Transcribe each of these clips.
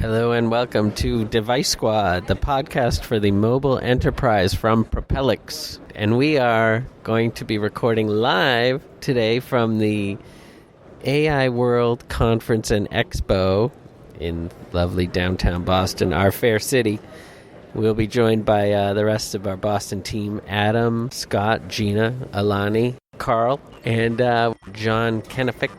Hello and welcome to Device Squad, the podcast for the mobile enterprise from Propellix. And we are going to be recording live today from the AI World Conference and Expo in lovely downtown Boston, our fair city. We'll be joined by the rest of our Boston team, Adam, Scott, Gina, Alani, Carl, and John Kenefick.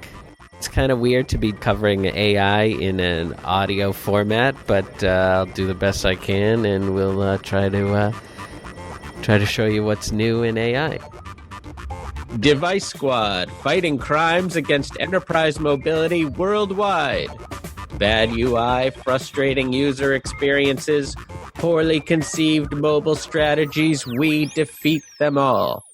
It's kind of weird to be covering AI in an audio format, but I'll do the best I can, and we'll try to show you what's new in AI. Device Squad, fighting crimes against enterprise mobility worldwide. Bad UI, frustrating user experiences, poorly conceived mobile strategies, we defeat them all.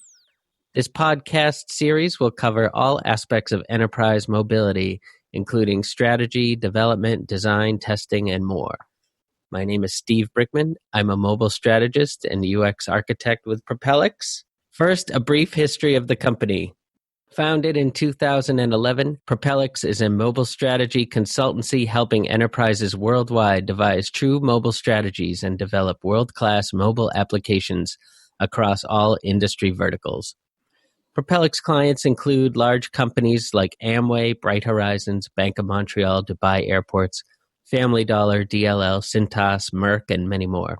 This podcast series will cover all aspects of enterprise mobility, including strategy, development, design, testing, and more. My name is Steve Brickman. I'm a mobile strategist and UX architect with Propellix. First, a brief history of the company. Founded in 2011, Propellix is a mobile strategy consultancy helping enterprises worldwide devise true mobile strategies and develop world-class mobile applications across all industry verticals. Propellix clients include large companies like Amway, Bright Horizons, Bank of Montreal, Dubai Airports, Family Dollar, DLL, Cintas, Merck, and many more.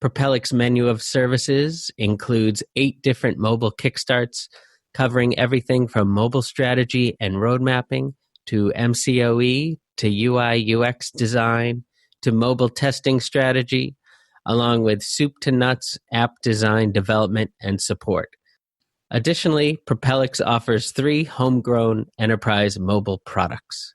Propellix menu of services includes 8 different mobile kickstarts, covering everything from mobile strategy and road mapping to MCOE to UI UX design to mobile testing strategy, along with soup to nuts app design development and support. Additionally, Propellix offers 3 homegrown enterprise mobile products.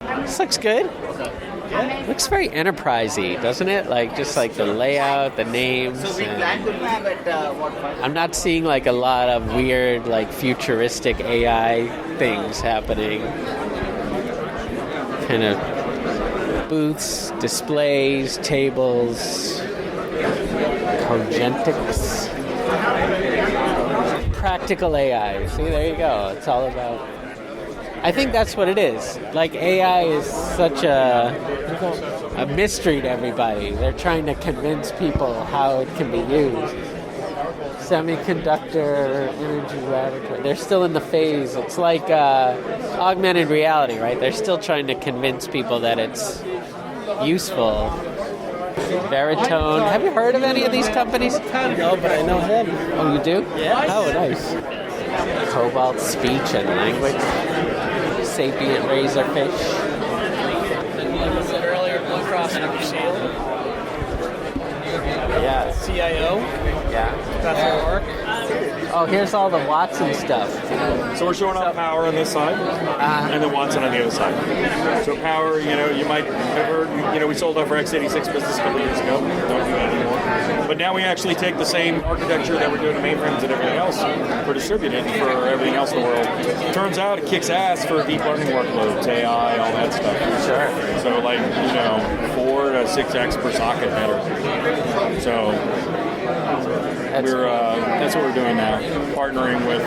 This looks good. Yeah. Looks very enterprisey, doesn't it? Just the layout, the names. I'm not seeing a lot of weird, futuristic AI things happening. Kind of booths, displays, tables. Cogentics. Practical AI. See, there you go. It's all about... I think that's what it is. AI is such a mystery to everybody. They're trying to convince people how it can be used. Semiconductor, energy laboratory. They're still in the phase. It's like augmented reality, right? They're still trying to convince people that it's useful. Veritone. Have you heard of any of these companies? No, but I know him. Oh, you do? Yeah. Oh, nice. Cobalt Speech and Language. Sapient Razorfish. And like I said earlier, Blue Cross Blue Shield. Yeah. CIO. Yeah. That's our work. Oh, here's all the Watson stuff. So we're showing off Power on this side, and then Watson on the other side. So Power, you might have heard, we sold off our x86 business a couple years ago. Don't do that anymore. But now we actually take the same architecture that we're doing in mainframes and everything else for distributed for everything else in the world. Turns out it kicks ass for deep learning workloads, AI, all that stuff. Sure. So 4 to 6x per socket better. So... that's what we're doing now, partnering with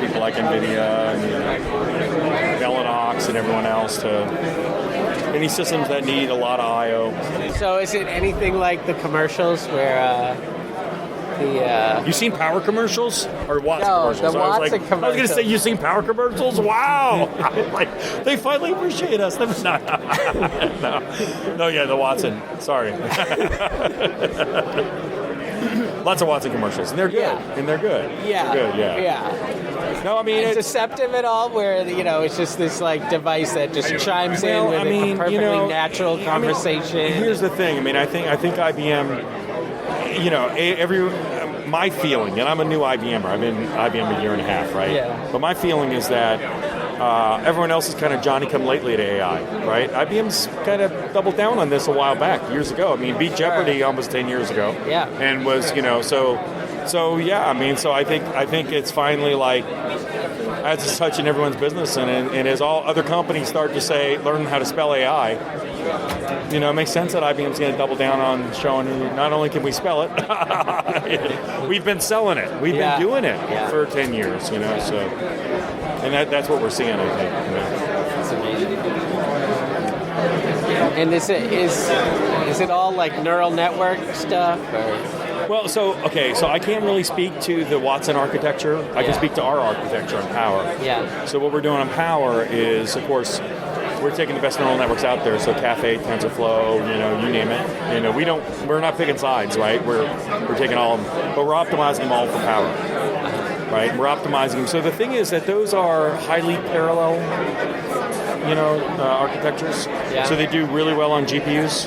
people like NVIDIA and Mellanox and everyone else to any systems that need a lot of I/O. So is it anything like the commercials where You seen Power commercials or Watson commercials? The Watson commercials. I was going to say, you seen Power commercials? Wow! They finally appreciate us. No, yeah, the Watson. Sorry. Lots of Watson commercials, and they're good. Yeah. And they're good. Yeah. They're good, yeah. Yeah. No, I mean... It's deceptive at all where, it's just this, device that just chimes in with a perfectly natural conversation. Here's the thing. I think IBM, my feeling, and I'm a new IBMer. I've been IBM a year and a half, right? Yeah. But my feeling is that everyone else is kind of Johnny-come-lately to AI, right? IBM's kind of doubled down on this a while back, years ago. Beat Jeopardy almost 10 years ago. Yeah. And was, so yeah, so I think it's finally as it's touching everyone's business, and as all other companies start to learn how to spell AI, it makes sense that IBM's going to double down on showing not only can we spell it, we've been selling it. We've been doing it for 10 years, so, and that's what we're seeing, I think. That's amazing. And is it all like neural network stuff? Or? Well, so I can't really speak to the Watson architecture. I can speak to our architecture on Power. Yeah. So what we're doing on Power is, of course, we're taking the best neural networks out there. So Caffe, TensorFlow, you name it. We're not picking sides, right? We're taking all of them, but we're optimizing them all for Power, right? We're optimizing them. So the thing is that those are highly parallel, architectures. Yeah. So they do really well on GPUs,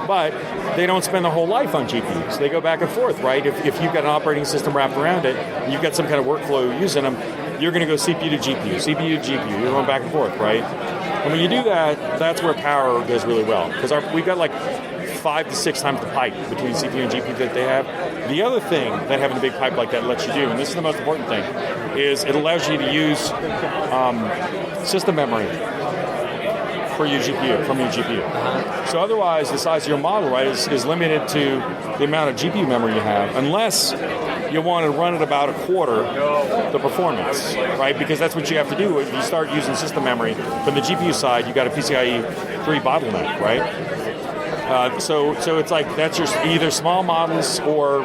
but they don't spend their whole life on GPUs. They go back and forth, right? If you've got an operating system wrapped around it, and you've got some kind of workflow using them, you're going to go CPU to GPU, CPU to GPU. You're going back and forth, right? And when you do that, that's where Power does really well, because we've got like 5 to 6 times the pipe between CPU and GPU that they have. The other thing that having a big pipe like that lets you do, and this is the most important thing, is it allows you to use system memory from your GPU. So otherwise, the size of your model, right, is limited to the amount of GPU memory you have, unless you want to run at about a quarter the performance, right? Because that's what you have to do. If you start using system memory from the GPU side, you got a PCIe 3 bottleneck, right? So it's like that's your either small models or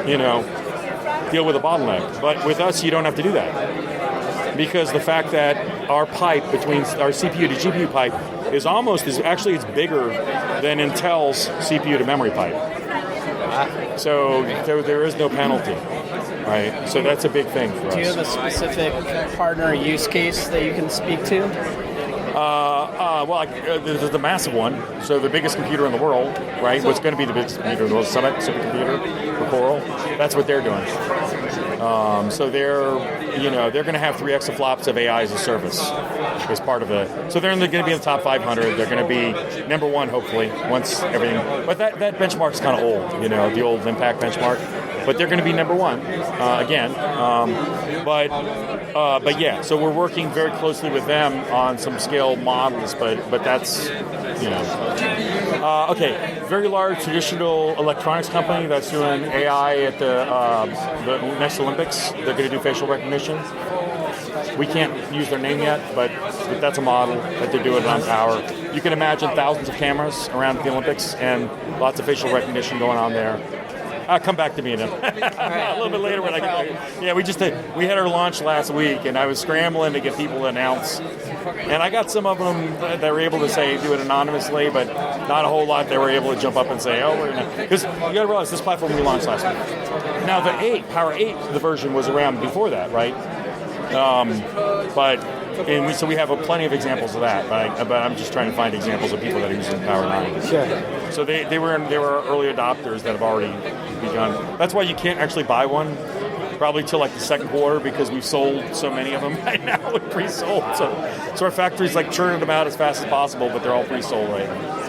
deal with a bottleneck. But with us, you don't have to do that, because the fact that our pipe between our CPU to GPU pipe is it's bigger than Intel's CPU to memory pipe. So there is no penalty, right? So that's a big thing for us. Do you have a specific partner use case that you can speak to? There's the massive one. So the biggest computer in the world, right? What's going to be the biggest computer in the world? Summit supercomputer for Coral. That's what they're doing. So they're going to have 3 exaflops of AI as a service as part of it. So they're going to be in the top 500. They're going to be number 1, hopefully, once everything. But that benchmark's kind of old, the old impact benchmark. But they're going to be number 1 again. But yeah, so we're working very closely with them on some scale models. But that's very large traditional electronics company that's doing AI at the next Olympics. They're going to do facial recognition. We can't use their name yet, but that's a model that they're doing on Power. You can imagine thousands of cameras around the Olympics and lots of facial recognition going on there. Come back to me then. A little bit later. We had our launch last week, and I was scrambling to get people to announce. And I got some of them that were able to do it anonymously, but not a whole lot that were able to jump up and say, because you got to realize this platform we launched last week. Now the Power 8, the version was around before that, right? So we have plenty of examples of that, but I'm just trying to find examples of people that are using Power 9. Sure. So they were early adopters that have already begun. That's why you can't actually buy one probably till like the second quarter, because we've sold so many of them right now. We're pre-sold. So our factory's churning them out as fast as possible, but they're all pre-sold right now.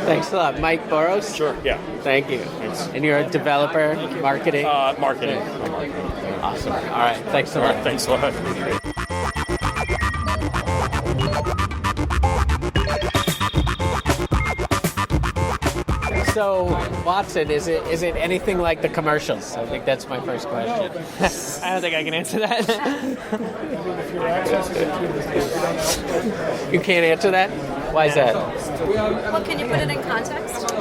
Thanks a lot. Mike Boros? Sure, yeah. Thank you. Thanks. And you're a developer, marketing? Marketing. Awesome. All right. Thanks a lot. All right, thanks a lot. So, Watson, is it anything like the commercials? I think that's my first question. I don't think I can answer that. You can't answer that? Why is that? Well, can you put it in context?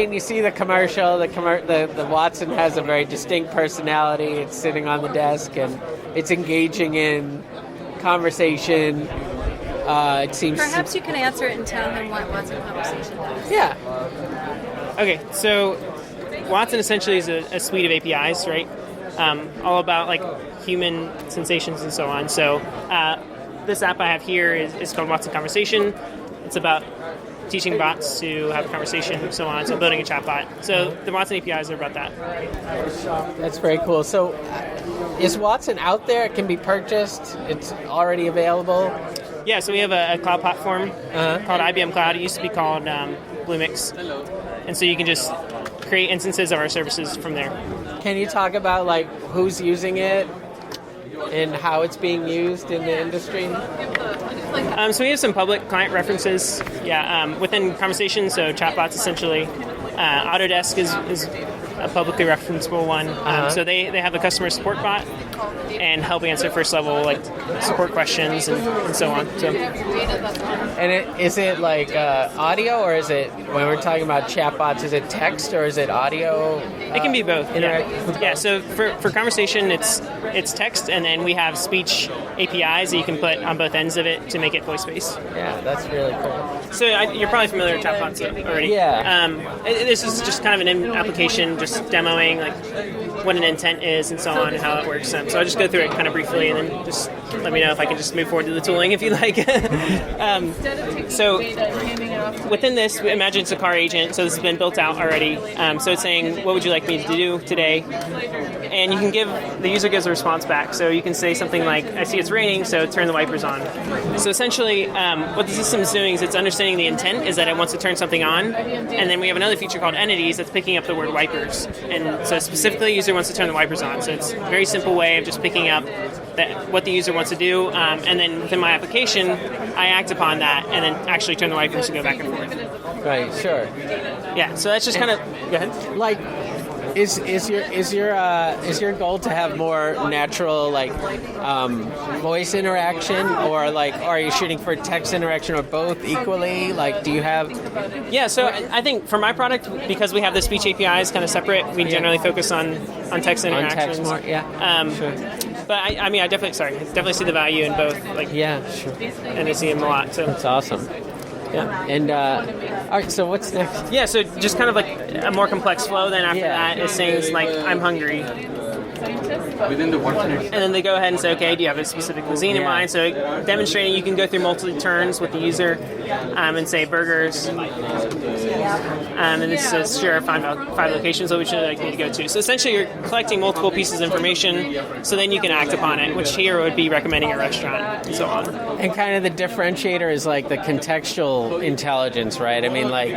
You see the commercial. The Watson has a very distinct personality. It's sitting on the desk and it's engaging in conversation. It seems. Perhaps you can answer it and tell him what Watson Conversation does. Yeah. Okay, so Watson essentially is a suite of APIs, right? All about human sensations and so on. So this app I have here is called Watson Conversation. It's about teaching bots to have a conversation and so on. So building a chatbot. So the Watson APIs are about that. That's very cool. So is Watson out there? It can be purchased. It's already available. Yeah, so we have a cloud platform called IBM Cloud. It used to be called Bluemix. And so you can just create instances of our services from there. Can you talk about who's using it and how it's being used in the industry? So we have some public client references. Yeah, within Conversation, so chatbots essentially. Autodesk is a publicly referenceable one. So they have a customer support bot and help answer first level like support questions and so on. So. And is it like audio, or is it, when we're talking about chatbots, is it text or is it audio? It can be both. Interact? Yeah. So for conversation, it's text, and then we have speech APIs that you can put on both ends of it to make it voice-based. Yeah, that's really cool. So you're probably familiar with chatbots already. Yeah. This is just kind of an application, just demoing like what an intent is and so on and how it works. So I'll just go through it kind of briefly, and then just let me know if I can just move forward to the tooling if you like. So within this, imagine it's a car agent. So this has been built out already. So it's saying, what would you like me to do today? And you can the user gives a response back. So you can say something like, I see it's raining, so turn the wipers on. So essentially, what the system is doing is it's understanding the intent is that it wants to turn something on. And then we have another feature called entities that's picking up the word wipers. And so specifically, the user wants to turn the wipers on. So it's a very simple way of just picking up what the user wants to do. And then within my application, I act upon that and then actually turn the wipers to go back and forth. Right, sure. Yeah, so that's just kind of... Go ahead. Like, is your goal to have more natural voice interaction, or are you shooting for text interaction, or both equally? Like, do you have? Yeah, so I think for my product, because we have the speech APIs kind of separate, we generally focus on text interactions. On text more, yeah. Sure. But I definitely see the value in both. Yeah, sure. And I see them a lot. So that's awesome. Yeah. And all right, so what's next? Yeah, so just kind of like a more complex flow. Then after that is saying like, I'm hungry. Within the and then they go ahead and say, okay, do you have a specific cuisine in mind? So demonstrating, you can go through multiple turns with the user and say burgers. And this says, sure, find out 5 locations that we should like me to go to. So essentially, you're collecting multiple pieces of information, so then you can act upon it, which here would be recommending a restaurant and so on. And kind of the differentiator is like the contextual intelligence, right? I mean, like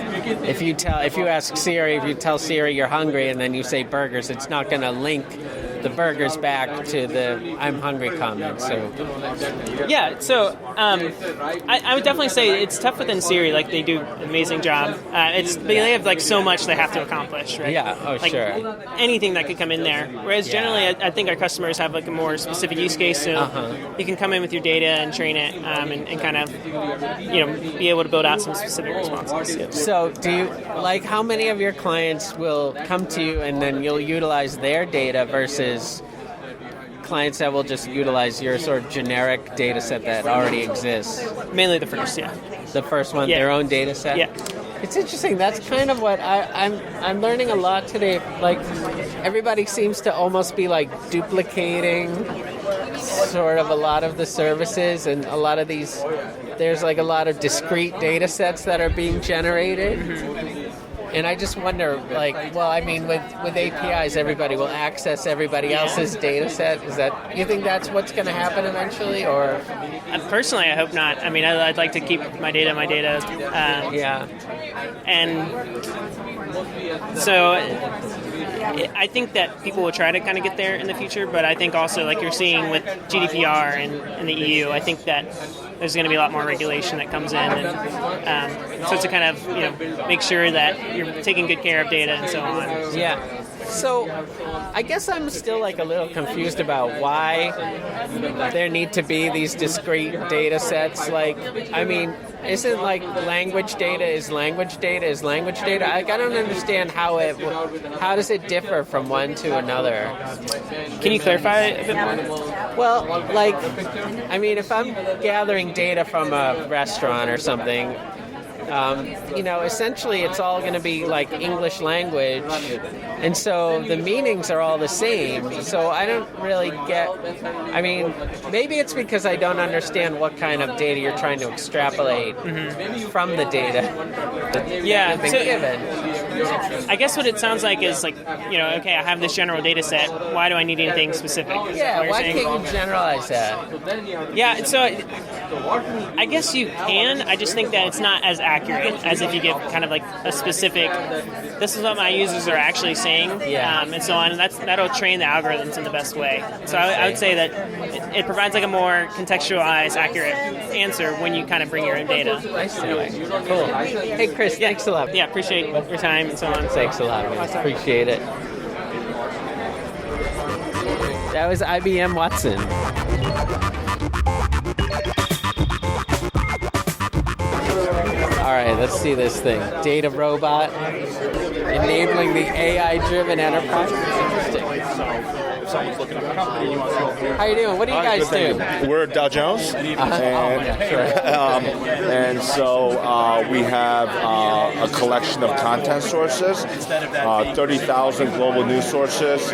if you tell Siri you're hungry and then you say burgers, it's not going to link the burgers back to the I'm hungry comment. So yeah, so I would definitely say it's tough within Siri. Like they do an amazing job. They have like so much they have to accomplish, right? Yeah, sure. Anything that could come in there. Whereas generally, I think our customers have like a more specific use case. So you can come in with your data and train it, and kind of be able to build out some specific responses. Yeah. So do you how many of your clients will come to you and then you'll utilize their data versus clients that will just utilize your sort of generic data set that already exists? Mainly the first, yeah. The first one, their own data set? Yeah. It's interesting. That's kind of what I'm learning a lot today. Like, everybody seems to almost be like duplicating sort of a lot of the services, and a lot of these, there's like a lot of discrete data sets that are being generated. Mm-hmm. And I just wonder, with APIs, everybody will access everybody else's data set. You think that's what's going to happen eventually, or? Personally, I hope not. I mean, I'd like to keep my data. And so I think that people will try to kind of get there in the future, but I think also, like you're seeing with GDPR and the EU, I think that there's going to be a lot more regulation that comes in, and so to kind of make sure that you're taking good care of data and so on. Yeah. So I guess I'm still a little confused about why there need to be these discrete data sets. Isn't language data is language data is language data? I don't understand how does it differ from one to another? Can you clarify a bit more? Well, if I'm gathering data from a restaurant or something, essentially it's all going to be like English language, and so the meanings are all the same. So I don't really get, maybe it's because I don't understand what kind of data you're trying to extrapolate from the data that's been given. I guess what it sounds like is okay, I have this general data set. Why do I need anything specific? Yeah, why can't you generalize that? Yeah, so I guess you can. I just think that it's not as accurate as if you give kind of like a specific, this is what my users are actually saying, and so on. And that'll train the algorithms in the best way. So I would say that it provides like a more contextualized, accurate answer when you kind of bring your own data. I see. Cool. Hey, Chris, thanks a lot. Yeah, appreciate your time and so on. Thanks a lot, man. Appreciate it. That was IBM Watson. All right, let's see this thing. Data robot, enabling the AI-driven enterprise. Someone's looking up a company, you want to go through. How you doing? What do you guys do? We're Dow Jones, and so we have a collection of content sources, 30,000 global news sources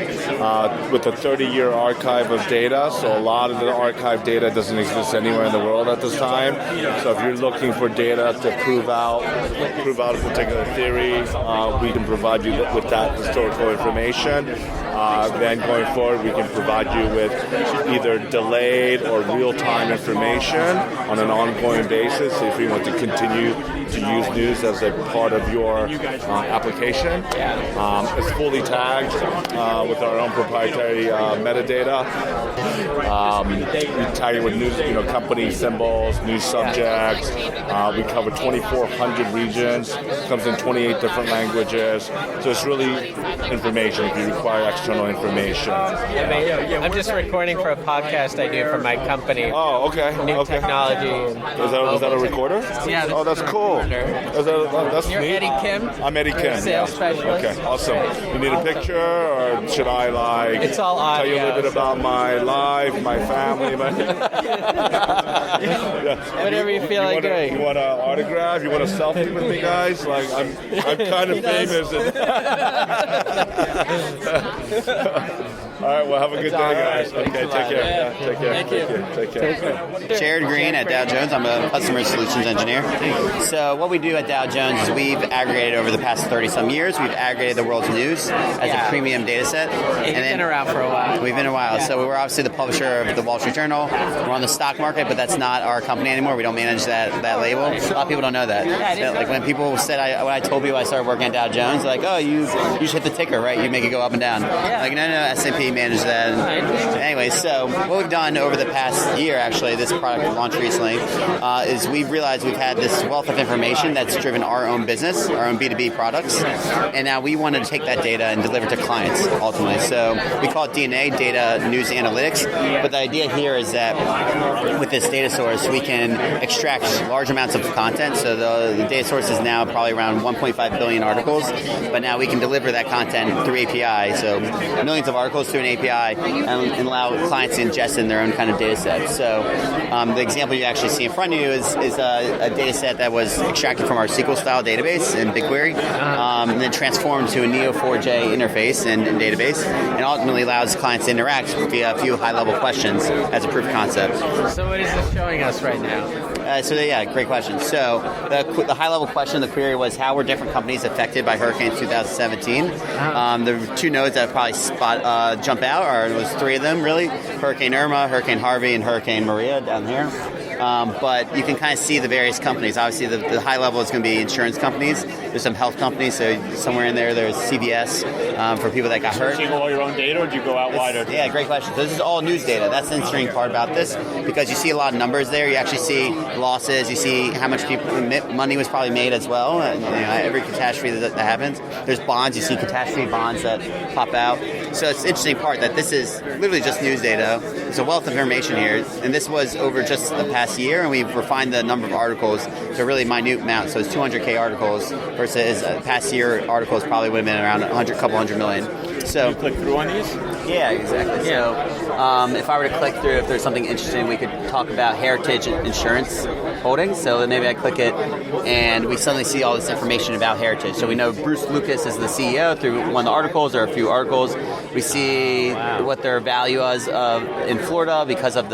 with a 30-year archive of data. So a lot of the archive data doesn't exist anywhere in the world at this time. So if you're looking for data to prove out a particular theory, we can provide you with that historical information. Then going forward, we can provide you with either delayed or real-time information on an ongoing basis if you want to continue to use news as a part of your application. It's fully tagged with our own proprietary metadata. We tag it with news, company symbols, news subjects. We cover 2,400 regions. It comes in 28 different languages. So it's really information if you require external information. I'm just recording for a podcast I do for my company. Oh, okay. New technology. Is that a recorder? Yeah. Oh, that's cool. That's You're neat. Eddie Kim? I'm Eddie Kim. Sales specialist. Okay, awesome. You need a picture, or should I It's all tell you a audio, little bit about my life, my family? Whatever you feel like doing. You want an autograph? You want a selfie with me, guys? Like I'm kind of famous. All right, well, have a good day, guys. Okay, take care. Take care. Take care. Jared Green at Dow Jones. I'm a customer solutions engineer. So what we do at Dow Jones is we've aggregated over the past 30-some years. We've aggregated the world's news as a premium data set. You've been around for a while. We've been a while. So we're obviously the publisher of the Wall Street Journal. We're on the stock market, but that's not our company anymore. We don't manage that label. A lot of people don't know that. Like when people said, when I told people I started working at Dow Jones, they're like, oh, you just hit the ticker, right? You make it go up and down. Like, no, S&P manage that. Anyway, so what we've done over the past year, actually, this product launched recently, is we've realized we've had this wealth of information that's driven our own business, our own B2B products, and now we wanted to take that data and deliver it to clients, ultimately. So we call it DNA, Data News Analytics, but the idea here is that with this data source, we can extract large amounts of content. So the data source is now probably around 1.5 billion articles, but now we can deliver that content through API, so millions of articles through an API, and allow clients to ingest in their own kind of data set. So the example you actually see in front of you is a data set that was extracted from our SQL style database in BigQuery, and then transformed to a Neo4j interface and database, and ultimately allows clients to interact via a few high-level questions as a proof of concept. So what is this showing us right now? Great question. So the high-level question of the query was, how were different companies affected by Hurricane 2017? The two nodes that probably jump out was three of them, really. Hurricane Irma, Hurricane Harvey, and Hurricane Maria down here. But you can kind of see the various companies. Obviously, the high level is going to be insurance companies. There's some health companies, so somewhere in there's CVS for people that got hurt. Do you all your own data, or do you go out wider? Yeah, great question. So this is all news data. That's the interesting part about this, because you see a lot of numbers there. You actually see losses. You see how much money was probably made as well. Every catastrophe that happens. There's bonds. You see catastrophe bonds that pop out. So it's an interesting part that this is literally just news data. There's a wealth of information here, and this was over just the past year, and we've refined the number of articles to a really minute amount. So it's 200K articles versus past year articles probably would have been around couple hundred million. So you click through on these? Yeah, exactly. So if I were to click through, if there's something interesting, we could talk about Heritage Insurance Holdings. So then maybe I click it, and we suddenly see all this information about Heritage. So we know Bruce Lucas is the CEO through one of the articles or a few articles. We see what their value was in Florida because of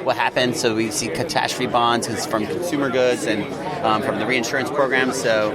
what happened. So we see catastrophe bonds from consumer goods and from the reinsurance program. So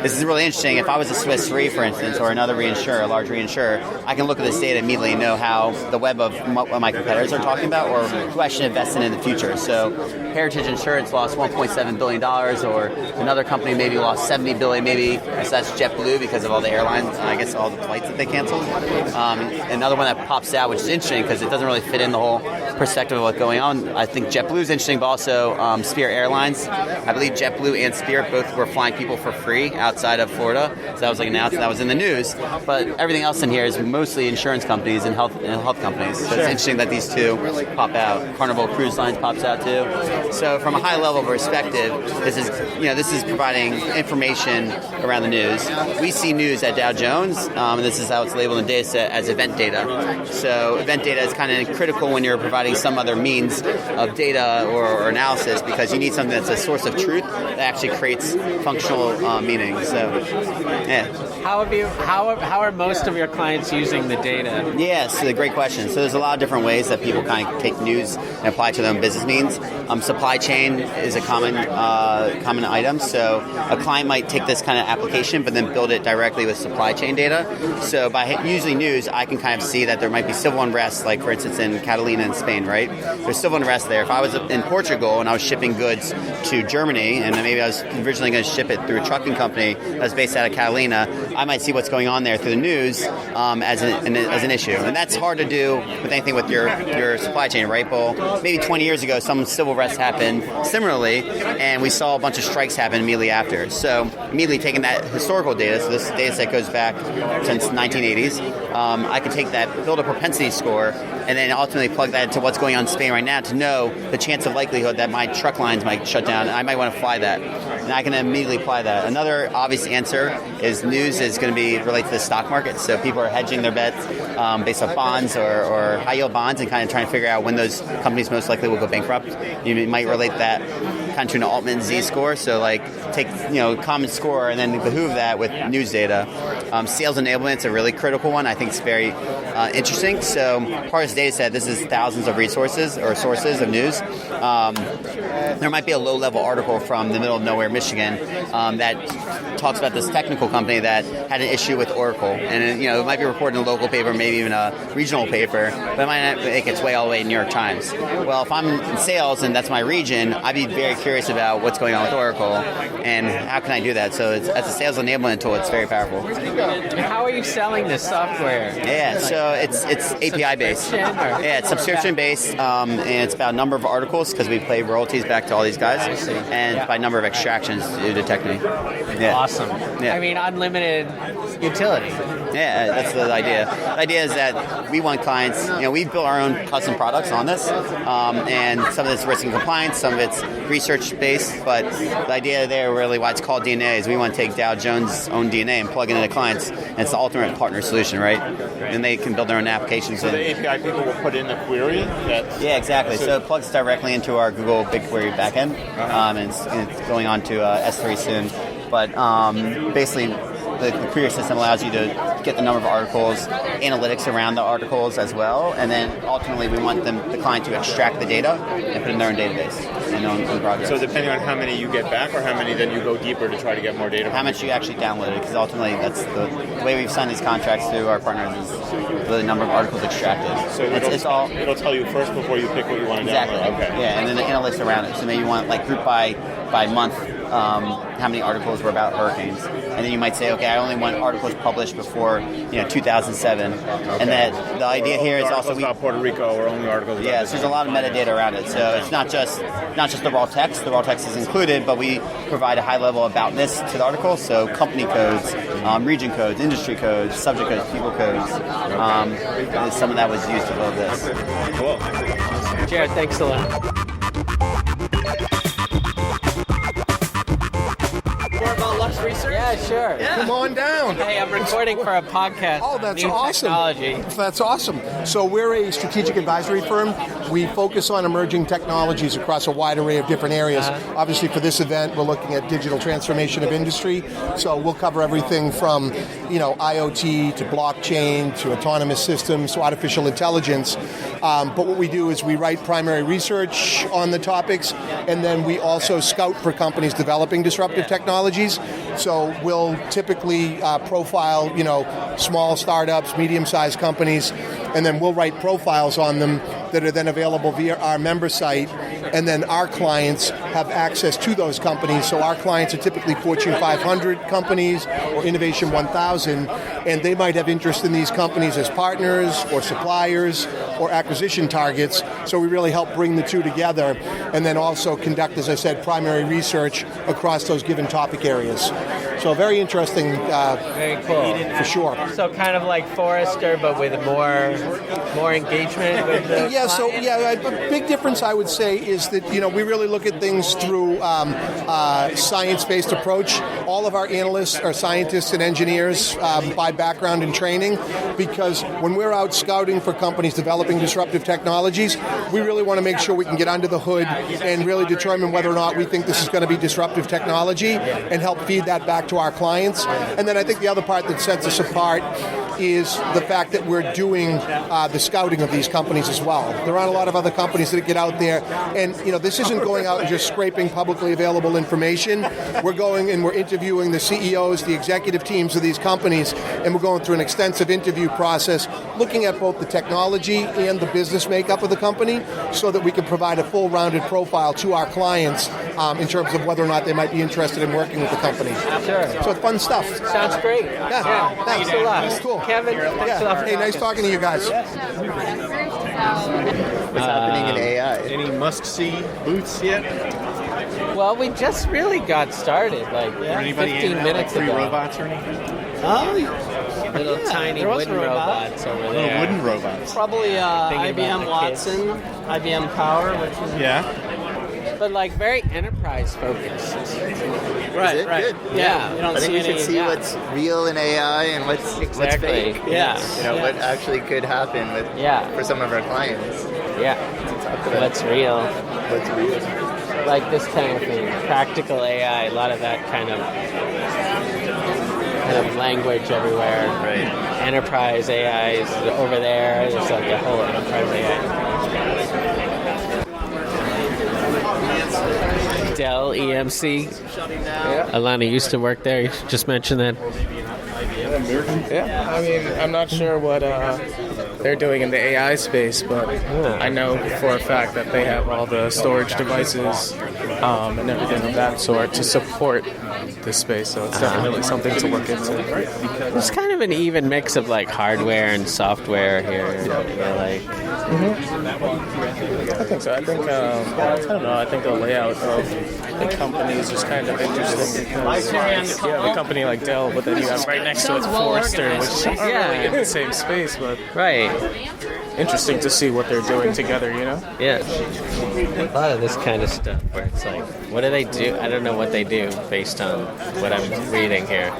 this is really interesting. If I was a Swiss Re, for instance, or another reinsurer, a large reinsurer, I can look at this data immediately and know how the web of what my competitors are talking about or who I should invest in the future. So Heritage Insurance lost lost $1.7 billion, or another company maybe lost $70 billion, maybe, so that's JetBlue because of all the airlines, I guess all the flights that they canceled. Another one that pops out, which is interesting because it doesn't really fit in the whole perspective of what's going on. I think JetBlue is interesting, but also Spirit Airlines. I believe JetBlue and Spirit both were flying people for free outside of Florida, so that was like announced, that was in the news. But everything else in here is mostly insurance companies and health companies. So it's interesting that these two pop out. Carnival Cruise Lines pops out too. So from a high level perspective, this is providing information around the news. We see news at Dow Jones, and this is how it's labeled in the data set as event data. So event data is kind of critical when you're providing some other means of data or analysis, because you need something that's a source of truth that actually creates functional meaning. So, yeah. How are most of your clients using the data? Yes, a great question. So there's a lot of different ways that people kind of take news and apply it to their own business means. Supply chain is a common item. So a client might take this kind of application, but then build it directly with supply chain data. So by using news, I can kind of see that there might be civil unrest, like for instance in Catalina in Spain, right? There's civil unrest there. If I was in Portugal and I was shipping goods to Germany, and maybe I was originally going to ship it through a trucking company that was based out of Catalina, I might see what's going on there through the news as an issue. And that's hard to do with anything with your supply chain, right? Well, maybe 20 years ago, some civil unrest happened similarly, and we saw a bunch of strikes happen immediately after. So immediately taking that historical data, so this data set goes back since 1980s, I could take that, build a propensity score, and then ultimately plug that into what's going on in Spain right now to know the chance of likelihood that my truck lines might shut down. I might want to fly that, and I can immediately apply that. Another obvious answer is news is going to be related to the stock market. So people are hedging their bets based on bonds or high yield bonds, and kind of trying to figure out when those companies most likely will go bankrupt. You might relate that kind of to an Altman Z-score. So like take common score and then behoove that with news data. Sales enablement is a really critical one. I think it's very interesting. So part of this data set, this is thousands of resources or sources of news. There might be a low-level article from the middle of nowhere, Michigan, that talks about this technical company that had an issue with Oracle. And it might be reported in a local paper, maybe even a regional paper, but it might not make its way all the way to New York Times. Well, if I'm in sales and that's my region, I'd be very curious about what's going on with Oracle and how can I do that. So as a sales enablement tool, it's very powerful. How are you selling this software? Yeah, so it's API based. Yeah, it's subscription based, and it's about a number of articles because we pay royalties back to all these guys, and by number of extractions to detect me. Yeah. Awesome. Yeah. I mean, unlimited utility. Yeah, that's the idea. The idea is that we want clients, we built our own custom products on this, and some of it's risk and compliance, some of it's research-based, but the idea there, really why it's called DNA, is we want to take Dow Jones' own DNA and plug it into clients, and it's the ultimate partner solution, right? And they can build their own applications. So the API people will put in the query? Yeah, exactly. So it plugs directly into our Google BigQuery backend, and it's going on to S3 soon. But basically, the query system allows you to get the number of articles, analytics around the articles as well, and then ultimately we want the client to extract the data and put it in their own database and own projects. So depending on how many you get back or how many then you go deeper to try to get more data? How much you actually downloaded, because ultimately that's the way we've signed these contracts through our partners is the number of articles extracted. So it'll tell you first before you pick what you want to download? Okay. Yeah, and then the analytics around it. So maybe you want like group by month how many articles were about hurricanes. And then you might say, okay, I only want articles published before 2007. Okay. And that the idea here is also about Puerto Rico or only articles about so there's a lot of metadata around it. So it's not just the raw text. The raw text is included, but we provide a high level aboutness to the article. So company codes, region codes, industry codes, subject codes, people codes. Some of that was used to build this. Cool. Jared, thanks a lot. Research? Yeah, sure. Yeah. Come on down. Hey, I'm recording for a podcast. Oh, that's New awesome. Technology. That's awesome. So we're a strategic advisory firm. We focus on emerging technologies across a wide array of different areas. Obviously, for this event, we're looking at digital transformation of industry. So we'll cover everything from, IoT to blockchain to autonomous systems to artificial intelligence. But what we do is we write primary research on the topics, and then we also scout for companies developing disruptive technologies. So we'll typically profile, small startups, medium-sized companies, and then we'll write profiles on them that are then available via our member site. and then our clients have access to those companies. So our clients are typically Fortune 500 companies or Innovation 1000, and they might have interest in these companies as partners or suppliers or acquisition targets. So we really help bring the two together, and then also conduct, as I said, primary research across those given topic areas. So very interesting. Very cool. For sure. So kind of like Forrester, but with more engagement with the A big difference I would say is that we really look at things through science-based approach. All of our analysts are scientists and engineers by background and training, because when we're out scouting for companies developing disruptive technologies, we really want to make sure we can get under the hood and really determine whether or not we think this is going to be disruptive technology and help feed that back to our clients. And then I think the other part that sets us apart is the fact that we're doing the scouting of these companies as well. There aren't a lot of other companies that get out there, and this isn't going out and just scraping publicly available information. We're going and we're interviewing the CEOs, the executive teams of these companies, and we're going through an extensive interview process, looking at both the technology and the business makeup of the company, so that we can provide a full-rounded profile to our clients in terms of whether or not they might be interested in working with the company. Sure. So it's fun stuff. Sounds great. Yeah. Thanks a lot. Cool. Kevin, thanks a lot for Hey, nice talking to you guys. What's happening in AI? Any must-see booths yet? Well, we just really got started, like 15 minutes ago. Robots or anything? Little tiny wooden robots over there. Little wooden robots. Probably Thinking about IBM the Watson, IBM Power, which is But like very enterprise focused. right. Good. Yeah, you don't I think see we any. should see what's real in AI and what's Exactly. fake. Yeah. What actually could happen for some of our clients. Yeah. What's real? What's real? Like this kind of thing. Practical AI, a lot of that kind of language everywhere. Right. Enterprise AI is over there. There's like a whole enterprise AI. Dell EMC. Alana used to work there. You just mentioned that. Yeah, I mean, I'm not sure what they're doing in the AI space, but I know for a fact that they have all the storage devices and everything of that sort to support this space, so it's definitely something to look into. There's kind of an even mix of like hardware and software here. I think so. I think, I don't know, I think the layout of the company is just kind of interesting because you have a company like Dell, but then you have right next to it Forrester, which aren't really in the same space, but interesting to see what they're doing together, Yeah. A lot of this kind of stuff where it's like, what do they do? I don't know what they do based on what I'm reading here.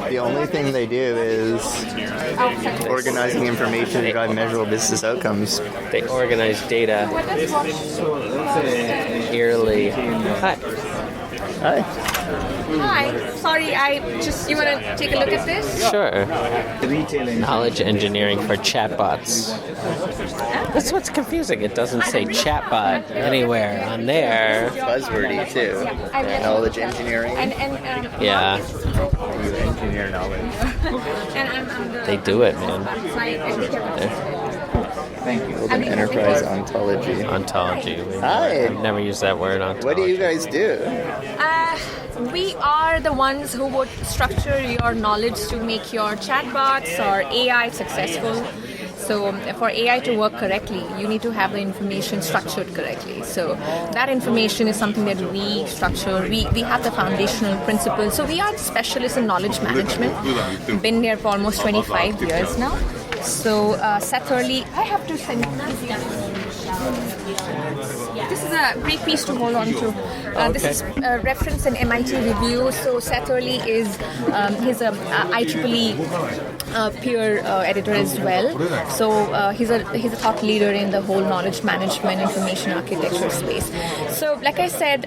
The only thing they do is organizing information to drive measurable business outcomes. They organize data yearly. Hi. Hi. Sorry, you want to take a look at this? Sure. Knowledge engineering for chatbots. That's what's confusing. It doesn't say chatbot anywhere on there. Buzzwordy too. Knowledge engineering. Yeah. You engineer knowledge. They do it, man. Thank you. Enterprise ontology. Ontology. Hi. I've never used that word, ontology. What do you guys do? We are the ones who would structure your knowledge to make your chatbots or AI successful. So for AI to work correctly, you need to have the information structured correctly. So that information is something that we structure. We have the foundational principles. So we are specialists in knowledge management. We've been there for almost 25 years now. So Seth Hurley, I have to send this is a great piece to hold on to. This is a reference in MIT review. So Seth Hurley is he's a IEEE peer editor as well. So he's a thought leader in the whole knowledge management, information architecture space. So like I said,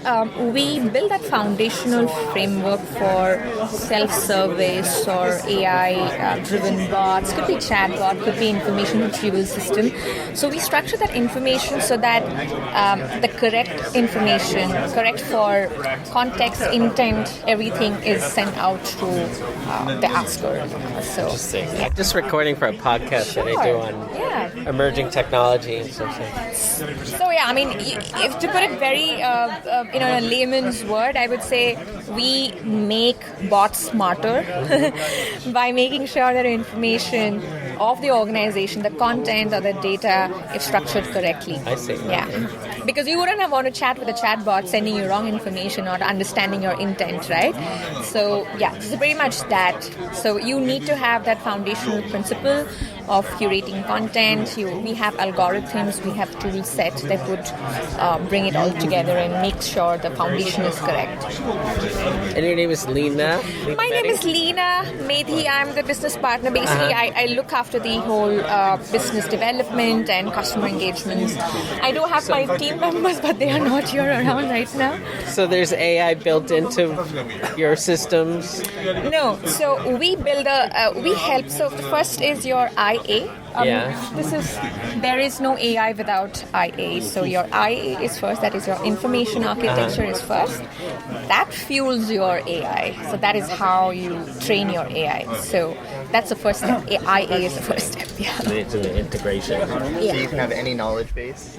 we build that foundational framework for self-service or AI-driven bots. Could be chatbot, could be information retrieval system. So we structure that information so that the correct information, correct for context, intent, everything is sent out to the asker. So, Interesting. I'm just recording for a podcast that I do on emerging technology and stuff. So yeah, I mean, if to put it very, in a layman's word, I would say we make bots smarter by making sure that information of the organization, the content or the data is structured correctly. I see. Yeah. Because you wouldn't have want to chat with a chatbot sending you wrong information or understanding your intent, right? So yeah, it's pretty much that. So you need to have that foundational principle of curating content. We have algorithms, we have tool sets that would bring it all together and make sure the foundation is correct. And your name is Lena? My name is Lena Medhi. I'm the business partner. Basically, I look after the whole business development and customer engagements. I do have my team members, but they are not here around right now. So there's AI built into your systems? No. So we build we help. So the first is your IA. There is no AI without IA. So your IA is first. That is your information architecture is first. That fuels your AI. So that is how you train your AI. So that's the first step. IA is the first step. Yeah. It's an integration. Yeah. So you can have any knowledge base?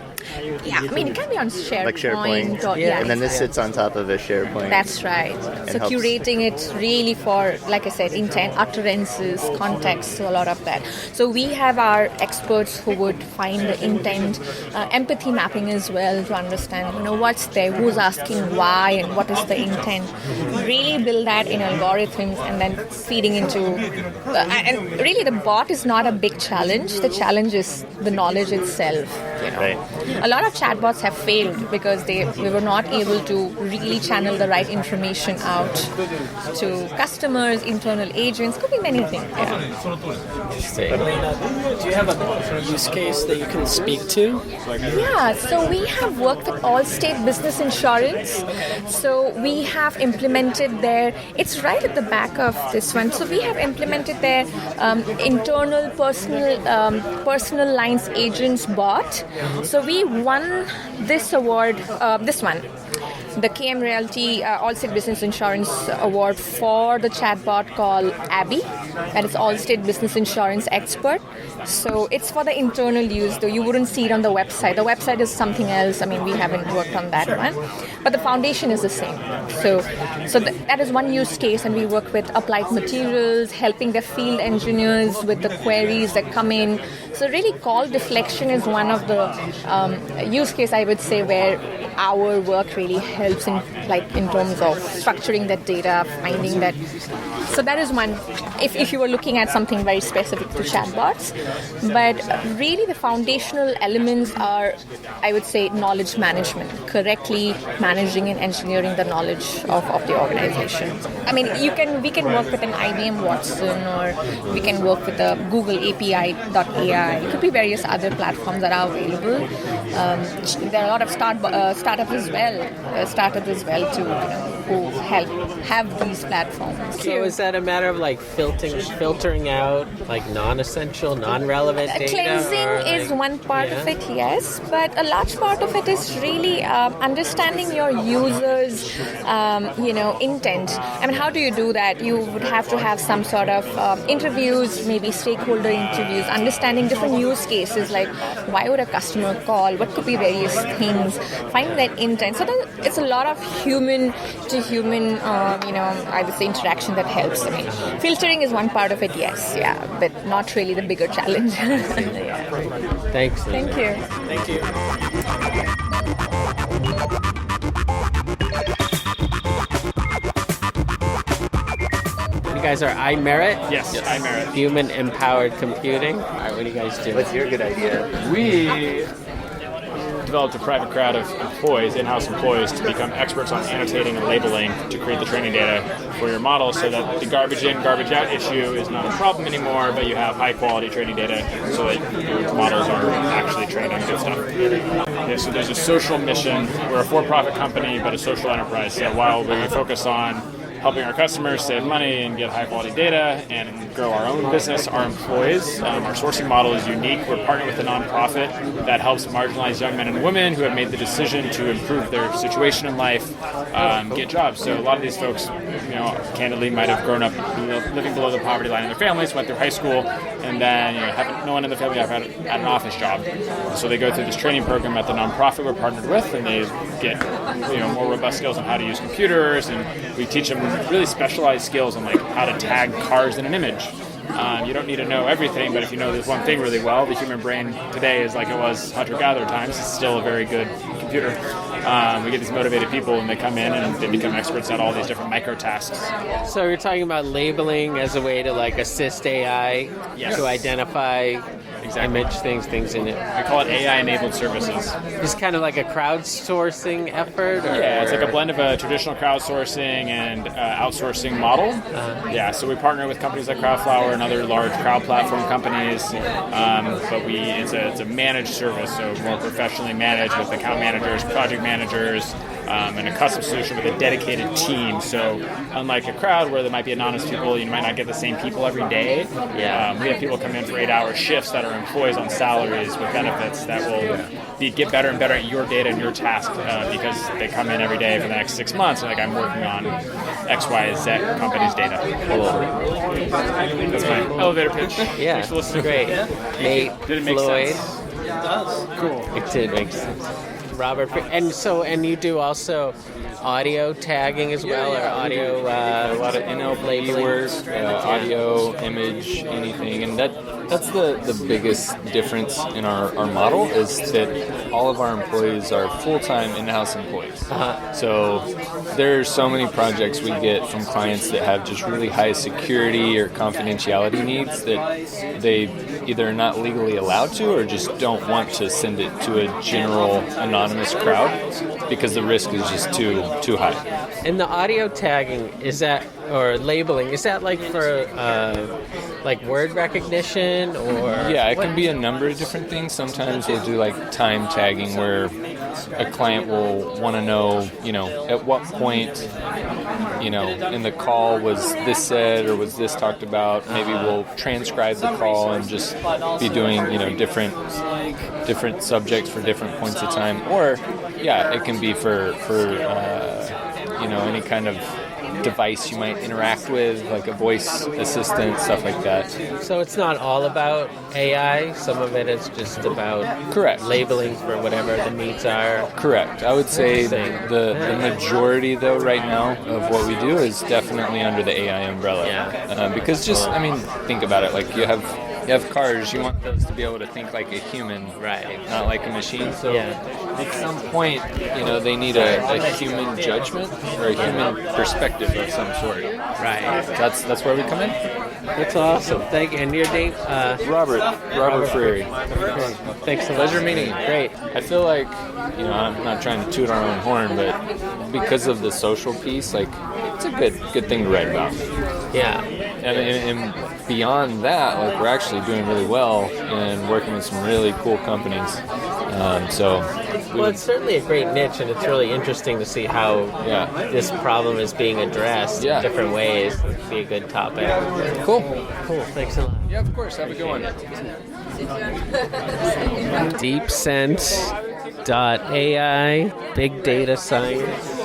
Yeah, I mean, it can be on SharePoint. Like SharePoint. And then this sits on top of a SharePoint. That's right. So curating it really for, like I said, intent, utterances, context, so a lot of that. So we have our experts who would find the intent, empathy mapping as well to understand, what's there, who's asking why, and what is the intent. Really build that in algorithms and then feeding into... and really the bot is not a big challenge. The challenge is the knowledge itself. Right. A lot of chatbots have failed because we were not able to really channel the right information out to customers, internal agents, could be many things. Do you have a use case that you can speak to? Yeah, so we have worked with Allstate Business Insurance. So we have implemented their, it's right at the back of this one. So we have implemented their internal personal lines agents bot. So we won this award, this one, the KM Realty Allstate Business Insurance Award for the chatbot called Abby, and it's Allstate Business Insurance Expert. So it's for the internal use, though you wouldn't see it on the website. The website is something else. I mean, we haven't worked on that one, but the foundation is the same. So that is one use case, and we work with Applied Materials, helping the field engineers with the queries that come in. So really, call deflection is one of the use case, I would say, where our work really helps in terms of structuring that data, finding that. So that is one, if you were looking at something very specific to chatbots. But really the foundational elements are, I would say, knowledge management, correctly managing and engineering the knowledge of the organization. I mean, we can work with an IBM Watson, or we can work with a Google API.ai. It could be various other platforms that are available. There are a lot of startups as well to who help have these platforms. So is that a matter of filtering out non-essential, non-relevant data? Cleansing is one part of it, yes, but a large part of it is really understanding your users' intent. I mean, how do you do that? You would have to have some sort of interviews, maybe stakeholder interviews, understanding different use cases, like why would a customer call, what could be various things, finding that intent. So it's a lot of human to human, I would say, interaction that helps. I mean, filtering is one part of it, yes, but not really the bigger challenge. Thanks. Thank you. Thank you. You guys are iMerit? Yes, iMerit. Human Empowered Computing. All right, what do you guys do? What's your good idea? We developed a private crowd of employees, in-house employees, to become experts on annotating and labeling to create the training data for your model, so that the garbage in, garbage out issue is not a problem anymore, but you have high-quality training data so that your models are actually trained on good stuff. So there's a social mission. We're a for-profit company, but a social enterprise. So while we focus on helping our customers save money and get high quality data and grow our own business, our employees. Our sourcing model is unique. We're partnered with a nonprofit that helps marginalized young men and women who have made the decision to improve their situation in life, get jobs. So a lot of these folks, candidly might have grown up living below the poverty line in their families, went through high school, and then no one in the family ever had an office job. So they go through this training program at the nonprofit we're partnered with, and they get more robust skills on how to use computers, and we teach them really specialized skills on like how to tag cars in an image. You don't need to know everything, but if you know this one thing really well, the human brain today is like it was hunter-gatherer times. It's still a very good computer. We get these motivated people, and they come in and they become experts at all these different micro tasks. So you're talking about labeling as a way to like assist AI to identify image things in it. We call it AI-enabled services. It's kind of like a crowdsourcing effort? Yeah, it's like a blend of a traditional crowdsourcing and outsourcing model. So we partner with companies like Crowdflower and other large crowd platform companies, but it's a managed service, so more professionally managed with account managers, project managers, and a custom solution with a dedicated team. So unlike a crowd where there might be anonymous people, you might not get the same people every day. We have people come in for 8-hour shifts that are employees on salaries with benefits that will get better and better at your data and your task because they come in every day for the next 6 months and I'm working on X, Y, Z company's data. That's my elevator pitch. Yeah, it's great. Nate, did it make Floyd. sense? It does. Cool. It did make sense. Robert, and you do also audio tagging as well, or audio a lot of NLP work, audio, image, anything, and that's the biggest difference in our model is that all of our employees are full-time in-house employees. So there's so many projects we get from clients that have just really high security or confidentiality needs that they either are not legally allowed to or just don't want to send it to a general anonymous crowd because the risk is just too high. And the audio tagging, or labeling, is that like for like word recognition or? Yeah, it can be a number of different things. Sometimes we'll do like time tagging where a client will want to know, at what point, in the call was this said or was this talked about. Maybe we'll transcribe the call and just be doing, different subjects for different points of time. Or, it can be for any kind of device you might interact with, like a voice assistant, stuff like that. So it's not all about AI. Some of it is just about labeling for whatever the needs are. Correct. I would say the majority, though, right now of what we do is definitely under the AI umbrella. Because think about it. Like you have cars, you want those to be able to think like a human, right? Not like a machine. So at some point, they need a human judgment or a human perspective of some sort. Right. That's where we come in. That's awesome. Thank you. And your name? Robert Freire. Thanks so much. Pleasure meeting you. Great. I feel like, I'm not trying to toot our own horn, but because of the social piece, like, it's a good thing to write about. Yeah. And beyond that, like, we're actually doing really well and working with some really cool companies. Well, it's certainly a great niche, and it's really interesting to see how this problem is being addressed in different ways. It'd be a good topic. Cool. Thanks a lot. Yeah, of course. Have a good one. DeepSense.ai, big data science.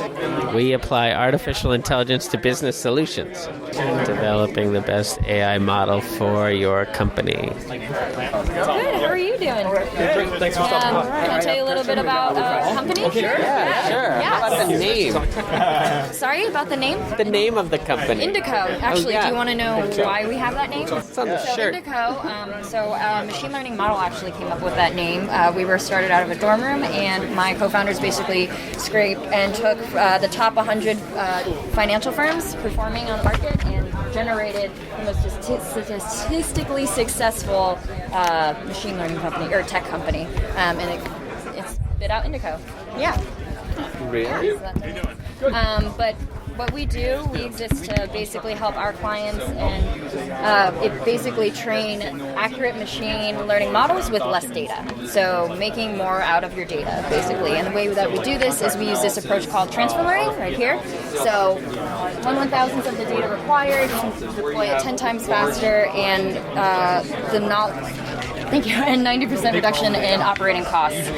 We apply artificial intelligence to business solutions, developing the best AI model for your company. Good. How are you doing? Good. Thanks for stopping by. Can I tell you a little bit about the company? Sure. How about the name? Sorry, about the name? The name of the company. Indico. Actually, do you want to know why we have that name? It's on the shirt. Indico, machine learning model actually came up with that name. We were started out of a dorm room, and my co-founders basically scraped and took the top 100 financial firms performing on the market and generated the most statistically successful machine learning company or tech company, and it spit out Indico. Yeah. Really? But what we do, we exist to basically help our clients and it basically train accurate machine learning models with less data. So making more out of your data, basically. And the way that we do this is we use this approach called transfer learning right here. So 1/1000th of the data required, you can deploy it 10 times faster, and the knowledge. Thank you. And 90% reduction in operating costs.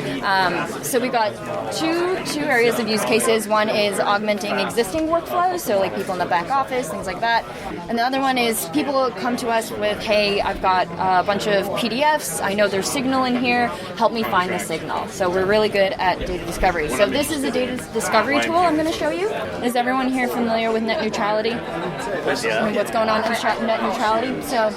So we've got two areas of use cases. One is augmenting existing workflows, so like people in the back office, things like that. And the other one is people come to us with, hey, I've got a bunch of PDFs. I know there's signal in here. Help me find the signal. So we're really good at data discovery. So this is a data discovery tool I'm going to show you. Is everyone here familiar with net neutrality? And what's going on in net neutrality? So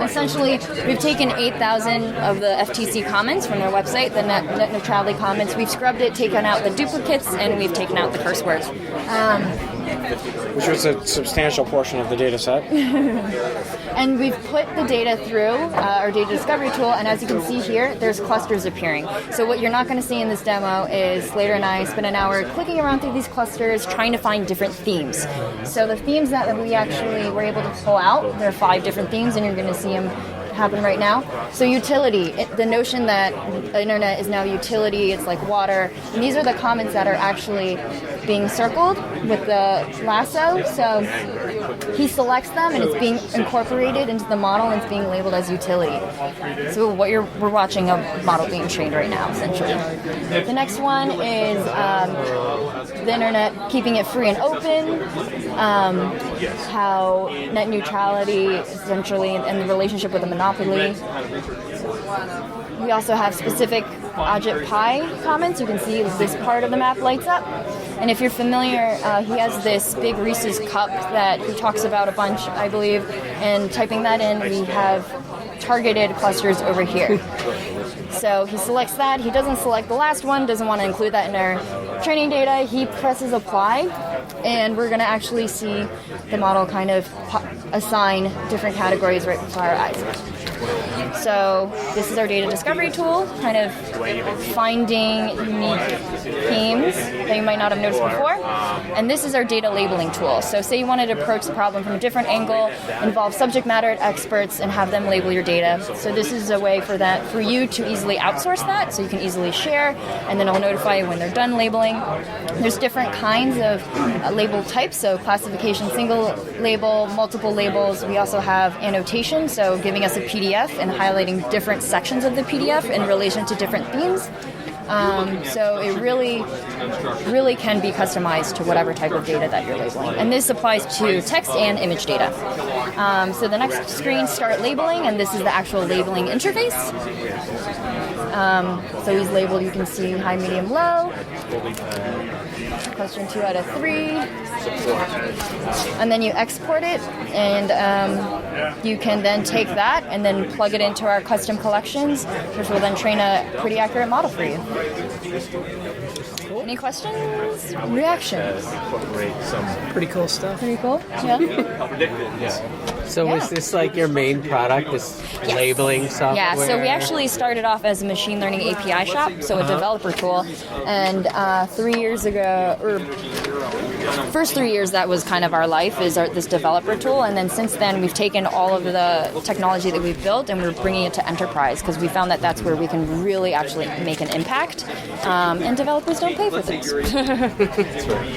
essentially, we've taken 8,000 of the FTC comments from their website, the net neutrality comments. We've scrubbed it, taken out the duplicates, and we've taken out the curse words. Which was a substantial portion of the data set. And we've put the data through our data discovery tool, and as you can see here, there's clusters appearing. So what you're not going to see in this demo is Slater and I spend an hour clicking around through these clusters, trying to find different themes. So the themes that we actually were able to pull out, there are 5 different themes, and you're going to see them happen right now. So utility, the notion that the internet is now utility, it's like water, and these are the comments that are actually being circled with the lasso. So he selects them and it's being incorporated into the model and it's being labeled as utility. So we're watching a model being trained right now, essentially. The next one is the internet, keeping it free and open, how net neutrality essentially and the relationship with the monopoly. We also have specific Ajit Pai comments. You can see this part of the map lights up. And if you're familiar, he has this big Reese's cup that he talks about a bunch, I believe. And typing that in, we have targeted clusters over here. So he selects that. He doesn't select the last one, doesn't want to include that in our training data. He presses apply, and we're going to actually see the model kind of assign different categories right before our eyes. So this is our data discovery tool, kind of finding unique themes that you might not have noticed before. And this is our data labeling tool. So say you wanted to approach the problem from a different angle, involve subject matter experts, and have them label your data. So this is a way for you to easily outsource that, so you can easily share, and then it'll notify you when they're done labeling. There's different kinds of label types, so classification, single label, multiple labels. We also have annotation, so giving us a PDF and highlighting different sections of the PDF in relation to different themes. So it really can be customized to whatever type of data that you're labeling. And this applies to text and image data. So the next screen, start labeling, and this is the actual labeling interface. So he's labeled, you can see high, medium, low. Question 2 out of 3. And then you export it, and you can then take that and then plug it into our custom collections, which will then train a pretty accurate model for you. Any questions? Reactions? Pretty cool stuff. Pretty cool? Yeah. So was this like your main product, this labeling software? Yeah, so we actually started off as a machine learning API shop, so a developer tool. And 3 years ago, or first 3 years, that was kind of our life, is this developer tool. And then since then, we've taken all of the technology that we've built and we're bringing it to enterprise, because we found that that's where we can really actually make an impact. And developers don't pay for things.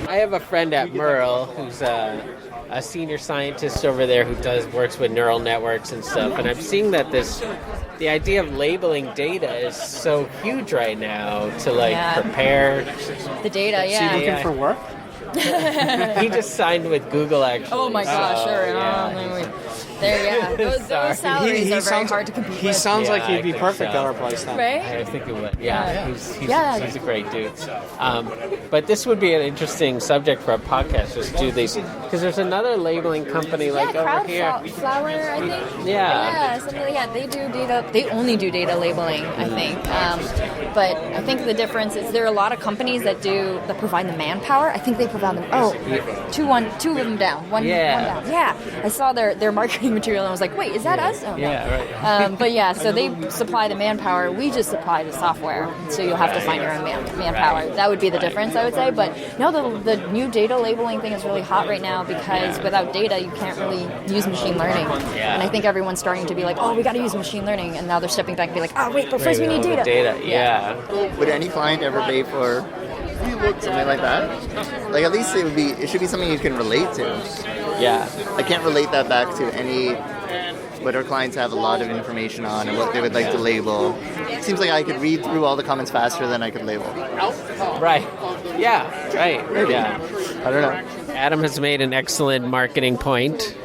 I have a friend at Merle who's a senior scientist over there who works with neural networks and stuff, and I'm seeing that the idea of labeling data is so huge right now to prepare the data. Is he looking for work? He just signed with Google, actually. Oh my gosh, sure. Those salaries are very hard to compete with. He sounds like he'd be perfect at our place then. Right? I think he would. Yeah. He's a great dude. But this would be an interesting subject for a podcast, just do these. Because there's another labeling company over here. Flower, I think. Yeah. They do data. They only do data labeling, I think. But I think the difference is there are a lot of companies that provide the manpower. I think they provide them. Two of them down. One down. Yeah, I saw their marketing reading material and I was like, wait, is that us? Oh, no. Yeah, right. But yeah, so they supply the manpower. We just supply the software. So you'll have to find your own manpower. That would be the difference, I would say. But no, the new data labeling thing is really hot right now because without data, you can't really use machine learning. Yeah. And I think everyone's starting to be like, oh, we got to use machine learning. And now they're stepping back and be like, oh, wait, but first we need data. Yeah. Would any client ever pay for something like that? Like, at least it should be something you can relate to. Yeah. I can't relate that back to any what our clients have a lot of information on and what they would like to label. It seems like I could read through all the comments faster than I could label. Right. Yeah. Right. Maybe. Yeah. I don't know. Adam has made an excellent marketing point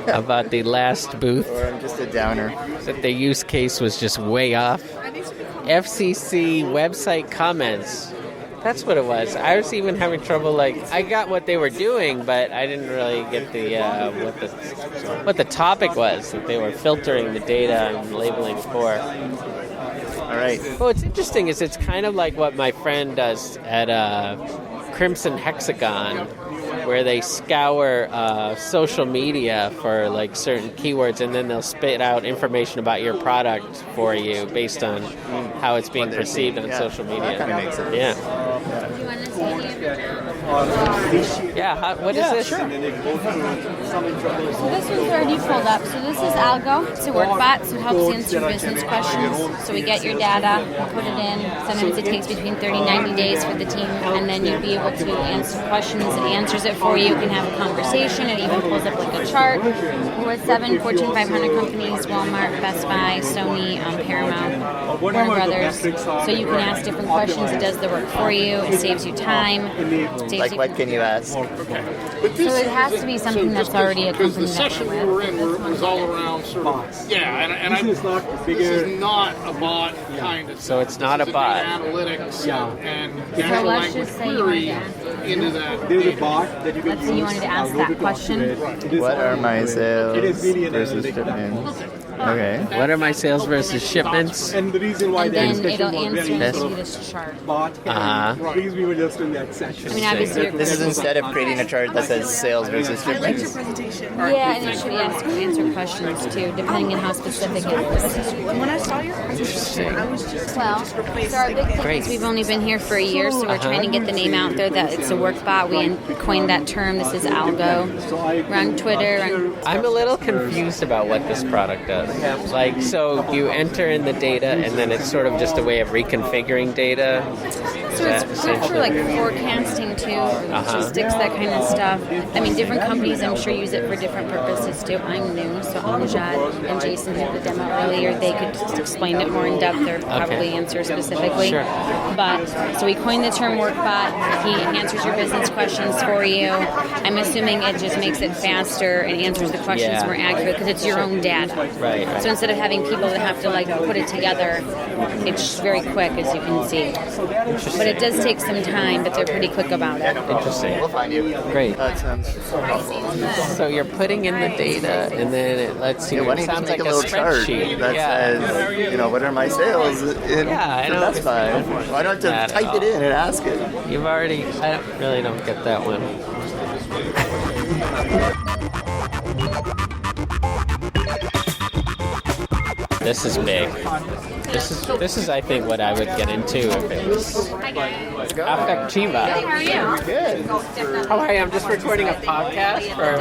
about the last booth. Or I'm just a downer. That the use case was just way off. FCC website comments. That's what it was. I was even having trouble. I got what they were doing, but I didn't really get the what the topic was that they were filtering the data and labeling for. All right. Well, what's interesting is it's kind of like what my friend does at Crimson Hexagon, where they scour social media for certain keywords, and then they'll spit out information about your product for you based on how it's being perceived on social media. That kind of makes sense. Yeah. Do you want to see Yeah, what is this? Sure. So this one's already pulled up. So this is Algo. It's a work bot, so it helps answer business questions. So we get your data, we put it in. Sometimes it takes between 30 and 90 days for the team, and then you'll be able to answer questions. It answers it for you. You can have a conversation. It even pulls up a chart. We're at 7 Fortune 500 companies, Walmart, Best Buy, Sony, Paramount, Warner Brothers. So you can ask different questions. It does the work for you. It saves you time. Like, what can you ask? So it has to be something that's already a company that we're with. Was all around sort of, and this is not a bot kind of. So it's not a bot. Analytics, and so let's just say you wanted to ask. Into that. There's a bot that you can. Let's say you wanted to ask that question. What are my sales versus shipments? Okay. What are my sales versus shipments? And the reason why then it'll answer this chart. Because we were just in that session. I mean, obviously, this is instead of creating a chart that says sales versus shipments. Yeah, and it should answer questions too, depending on how specific it is. When I saw your presentation, I was just so our big thing is we've only been here for a year, so we're trying to get the name out there that it's a work bot. We coined that term. This is Algo. We're on Twitter. I'm a little confused about what this product does. So you enter in the data, and then it's sort of just a way of reconfiguring data. So it's good for forecasting too, logistics, that kind of stuff. I mean, different companies I'm sure use it for different purposes too. I'm new, so Amjad and Jason did the demo earlier. They could just explain it more in depth or probably answer specifically. Sure. But so we coined the term workbot. He answers your business questions for you. I'm assuming it just makes it faster and answers the questions more accurate because it's your own data. Right. So instead of having people that have to put it together, it's very quick, as you can see. But it does take some time, but they're pretty quick about it. Interesting. We'll find you. Great. That sounds helpful. So you're putting in the data, and then it lets you. Why don't you just make a little chart that says, what are my sales in Best Buy? Why don't you type it in and ask it? You've already. I really don't get that one. This is big. This is I think what I would get into if it was Affectiva. How are you? Good. How are you? I'm just recording a podcast for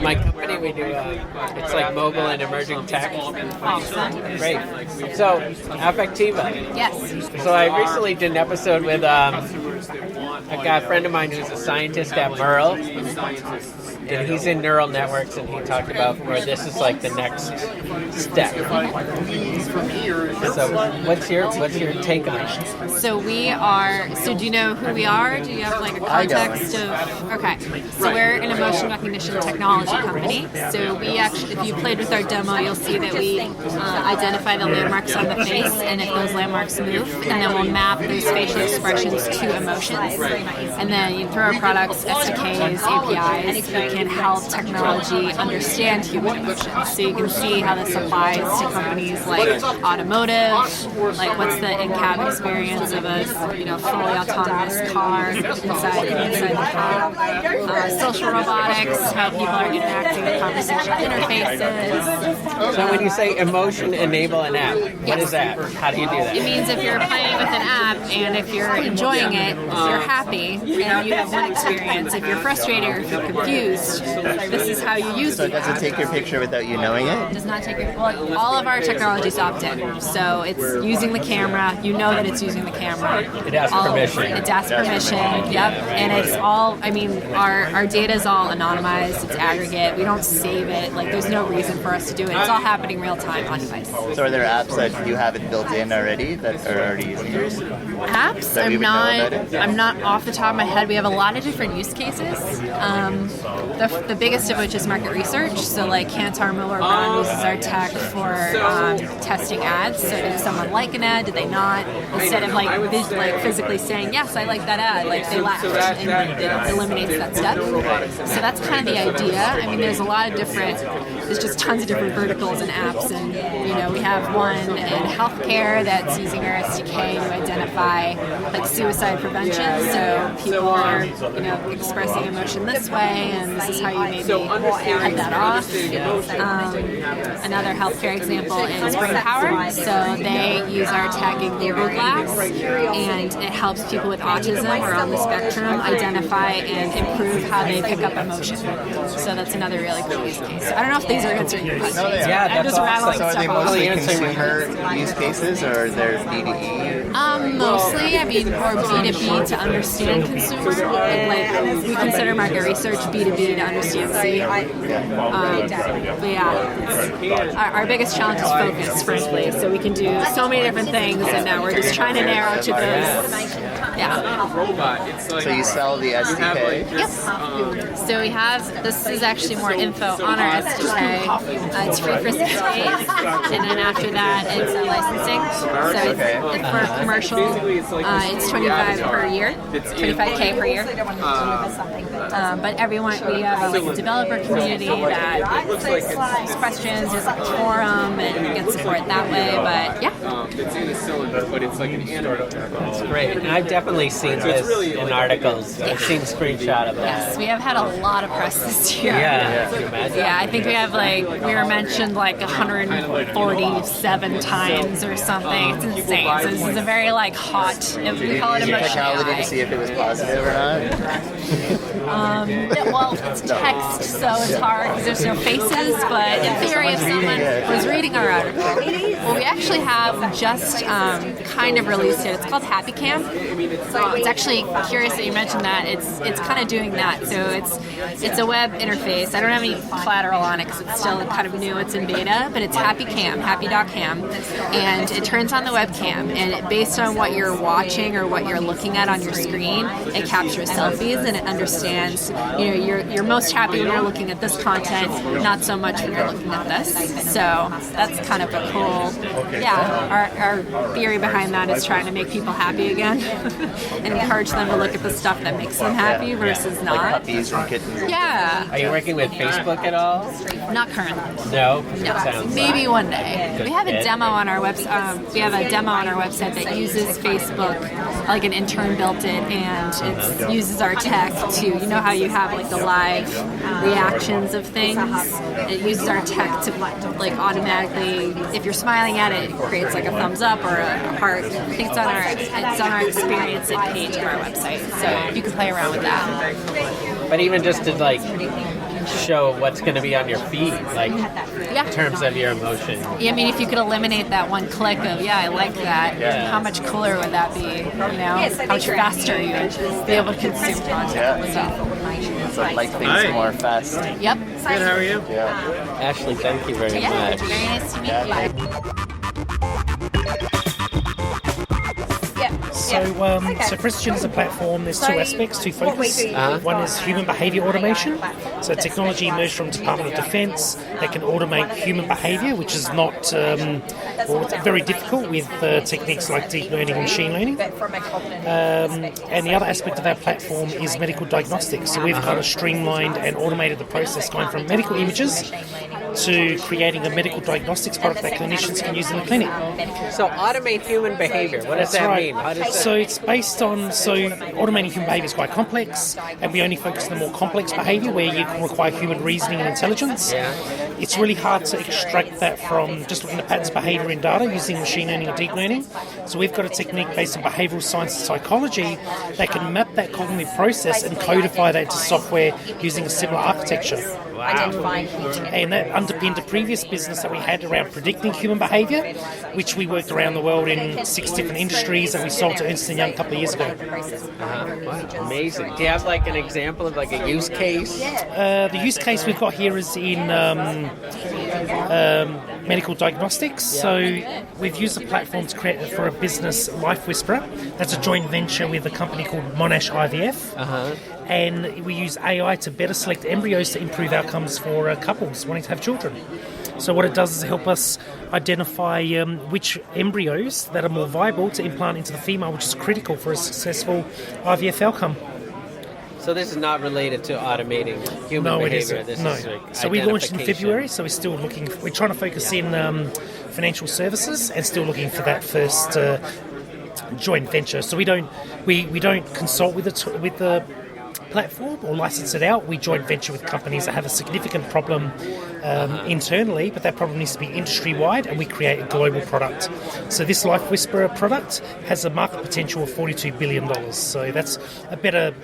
my company. We do it's like mobile and emerging tech. Awesome. Great. So Affectiva. Yes. So I recently did an episode with a friend of mine who's a scientist at Merle. And he's in neural networks, and he talked about where this is like the next step. So, what's your take on it? So we are. So do you know who we are? Do you have a context of? Okay. So we're an emotion recognition technology company. So we actually, if you played with our demo, you'll see that we identify the landmarks on the face, and if those landmarks move, and then we'll map those facial expressions to emotions. And then you through our products, SDKs, APIs, we can help technology understand human emotions. So you can see how this applies to companies like automotive, like what's the in-cab experience of a fully autonomous car inside the cab. social robotics, how people are interacting with conversational interfaces. So when you say emotion enable an app, what is that? How do you do that? It means if you're playing with an app and if you're enjoying it, you're happy, and you have one experience. If you're frustrated or if you're confused, this is how you use So the does app. it take your picture without you knowing it? It does not take your... Well, all of our technology is opt-in. So it's using the camera. You know that it's using the camera. It asks permission. It asks permission, yep. And it's all... I mean, our data is all anonymized. It's aggregate. We don't save it. Like, there's no reason for us to do it. It's all happening real time on device. So are there apps that you have it built in already that are already using yours? Apps, I'm not off the top of my head. We have a lot of different use cases. The biggest of which is market research. So like Kantar Miller Brown uses our tech for testing ads. So did someone like an ad? Did they not? Instead of like physically saying, yes, I like that ad, like they laughed, and it eliminates that step. So that's kind of the idea. I mean, there's a lot of different, there's just tons of different verticals and apps, and we have one in healthcare that's using our SDK to identify like suicide prevention. So people are expressing emotion this way, and this is how you maybe head that off. Another healthcare example is Brain Power. So they use our tech in Google Glass, and it helps people with autism or on the spectrum identify and improve how they pick up emotion. So that's another really cool use case. I don't know if these are answering your questions. I'm just rattling So are stuff they off. mostly consumer use cases, or are there B2E? Mostly, I mean, or B2B to understand consumer. Like we consider market research B2B to understand C. But yeah, our biggest challenge is focus, frankly. So we can do so many different things, and now we're just trying to narrow to those. Yeah. So you sell the SDK? Yep. So we have, this is actually more info on our SDK. It's free for 6 days, and then after that it's licensing. So it's for commercial, it's $25 per year, $25K per year. But everyone, we have a developer community that asks questions, there's like a forum, and get support that way, but yeah. That's great. And I've definitely seen this in articles. I've seen a screenshot of that. Yes, we have had a lot of press this year. Yeah, can you imagine? Yeah, I think we have we were mentioned 147 times or something. It's insane. So this is a very hot, we call it Did you emotion technology AI. to see if it was positive or not? Well, it's text, so it's hard because there's no faces, but in theory, if someone was reading our article, well, we actually have just kind of released it. It's called Happy Cam. It's actually curious that you mentioned that. It's kind of doing that. So it's a web interface. I don't have any collateral on it because it's still kind of new. It's in beta, but it's Happy Cam, happy.cam, and it turns on the webcam, and based on what you're watching or what you're looking at on your screen, it captures selfies, and it understands, you're most happy when you're looking at this content, not so much when you're looking at this. So that's kind of a cool, our theory behind that is trying to make people happy again and encourage them to look at the stuff that makes them happy versus not. Like puppies and kittens. Yeah. Are you working with Facebook at all? Not currently. No? No. Maybe one day. We have a demo on our website. We have a demo on our website that uses Facebook, like an intern built it, and it uses our tech to, how you have the live reactions of things. It uses our tech to automatically, if you're smiling at it, it creates a thumbs up or a heart. I think it's on our experience it page on our website, so you can play around with that. But even just to show what's going to be on your feed, in terms of your emotion. Yeah, I mean, if you could eliminate that one click of, I like that, how much cooler would that be? How much faster you would be able to consume content. So like things more fast. Yep. Good, how are you? Yeah. Ashley, thank you very much. Very nice to meet you. So Precision is a platform. There's two aspects, two focus. One is human behavior automation. So technology emerged from the Department of Defense that can automate human behavior, which is not, it's very difficult with techniques like deep learning and machine learning. And the other aspect of our platform is medical diagnostics. So we've kind of streamlined and automated the process going from medical images to creating a medical diagnostics product that clinicians can use in the clinic. So automate human behavior. What does that mean? How does So it's based on, automating human behaviour is quite complex, and we only focus on the more complex behaviour where you can require human reasoning and intelligence. It's really hard to extract that from just looking at patterns of behaviour in data using machine learning or deep learning. So we've got a technique based on behavioural science and psychology that can map that cognitive process and codify that into software using a similar architecture. And that underpinned a previous business that we had around predicting human behaviour, which we worked around the world in 6 different industries, and we sold to Ernst & Young a couple of years ago. Wow, amazing. Do you have like an example of like a use case? The use case we've got here is in medical diagnostics. So we've used the platform to create for a business, Life Whisperer. That's a joint venture with a company called Monash IVF. And we use AI to better select embryos to improve outcomes for couples wanting to have children. So what it does is help us identify which embryos that are more viable to implant into the female, which is critical for a successful IVF outcome. So this is not related to automating human behavior. It isn't. So we launched in February. So we're trying to focus in financial services and still looking for that first joint venture. So we don't consult with the platform or license it out. We joint venture with companies that have a significant problem internally, but that problem needs to be industry-wide, and we create a global product. So this Life Whisperer product has a market potential of $42 billion. So that's a better,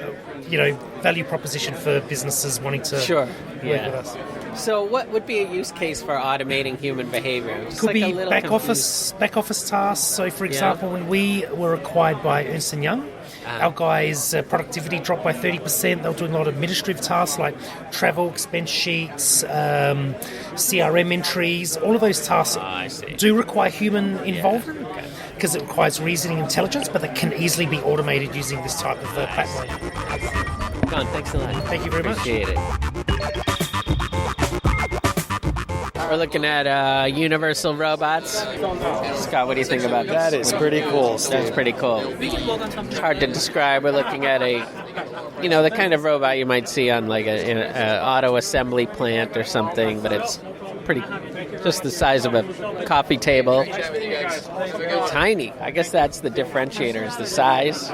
value proposition for businesses wanting to work with us. So what would be a use case for automating human behavior? It could be back office tasks. So for example, when we were acquired by Ernst & Young, our guys' productivity dropped by 30%. They were doing a lot of administrative tasks like travel, expense sheets, CRM entries. All of those tasks do require human involvement because it requires reasoning intelligence, but that can easily be automated using this type of platform. John, thanks a lot. Thank you very much. Appreciate it. We're looking at universal robots. Scott, what do you think about this? That is pretty cool, Steve. That's pretty cool. It's hard to describe. We're looking at the kind of robot you might see on like an auto assembly plant or something, but it's pretty, just the size of a coffee table. Tiny. I guess that's the differentiator, is the size.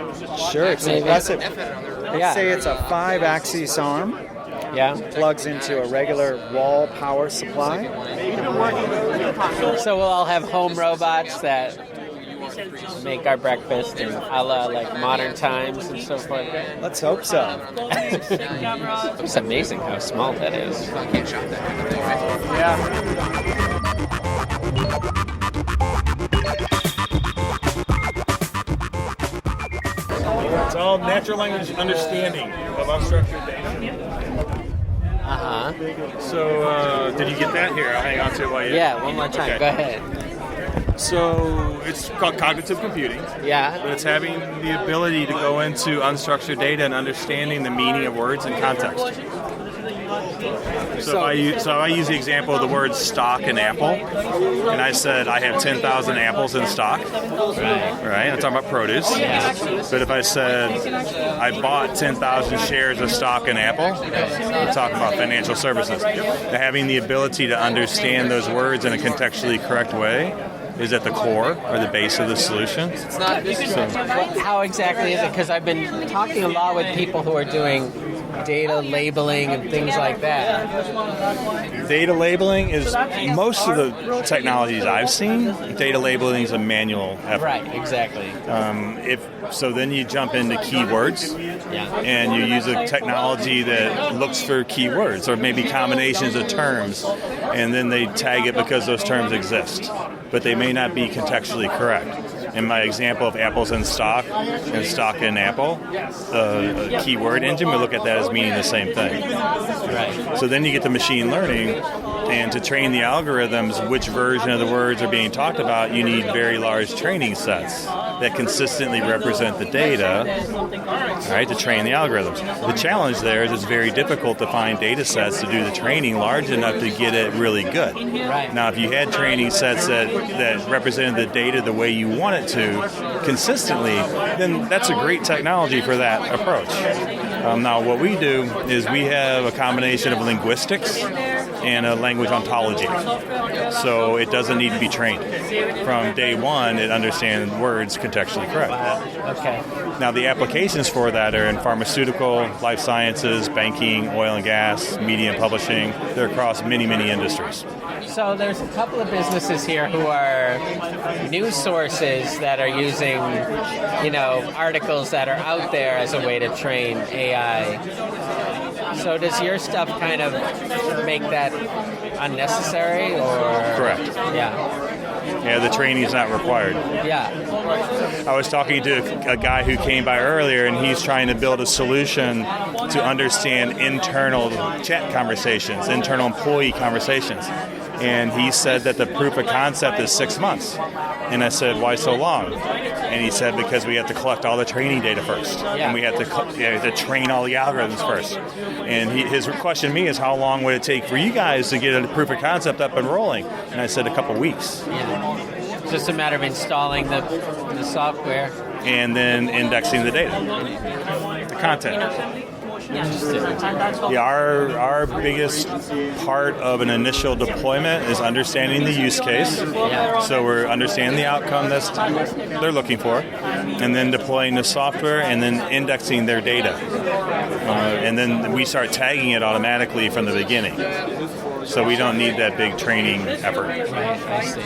Sure, it's impressive. I'd say it's a 5-axis arm. Plugs into a regular wall power supply. So we'll all have home robots that make our breakfast in a la like modern times and so forth. Let's hope so. It's amazing how small that is. It's all natural language understanding of unstructured data. So, did you get that? Here, I'll hang on to it while you... Yeah, one more time. Okay. Go ahead. So, it's called cognitive computing. But it's having the ability to go into unstructured data and understanding the meaning of words and context. So if I use the example of the words stock and apple, and I said I have 10,000 apples in stock, right? I'm talking about produce. But if I said I bought 10,000 shares of stock in Apple, I'm talking about financial services. Having the ability to understand those words in a contextually correct way is at the core or the base of the solution. How exactly is it? Because I've been talking a lot with people who are doing data labeling and things like that. Data labeling is, most of the technologies I've seen, data labeling is a manual effort. Right, exactly. Then you jump into keywords, and you use a technology that looks for keywords or maybe combinations of terms, and then they tag it because those terms exist, but they may not be contextually correct. In my example of apples in stock and stock in apple, a keyword engine will look at that as meaning the same thing. Right. So then you get the machine learning, and to train the algorithms which version of the words are being talked about, you need very large training sets that consistently represent the data, right, to train the algorithms. The challenge there is it's very difficult to find data sets to do the training large enough to get it really good. Right. Now, if you had training sets that represented the data the way you want it to consistently, then that's a great technology for that approach. Now, what we do is we have a combination of linguistics and a language ontology. So it doesn't need to be trained. From day one, it understands words contextually correct. Okay. Now, the applications for that are in pharmaceutical, life sciences, banking, oil and gas, media and publishing. They're across many, many industries. So there's a couple of businesses here who are news sources that are using, articles that are out there as a way to train AI. So does your stuff kind of make that unnecessary, or? Correct. Yeah, the training is not required. Yeah. I was talking to a guy who came by earlier, and he's trying to build a solution to understand internal chat conversations, internal employee conversations. And he said that the proof of concept is 6 months. And I said, why so long? And he said, because we have to collect all the training data first. And we have to train all the algorithms first. And his question to me is, how long would it take for you guys to get a proof of concept up and rolling? And I said, a couple weeks. Yeah. It's just a matter of installing the software. And then indexing the data, the content. Yeah, our biggest part of an initial deployment is understanding the use case. So we're understanding the outcome they're looking for, and then deploying the software and then indexing their data. And then we start tagging it automatically from the beginning. So we don't need that big training effort. Right, I see.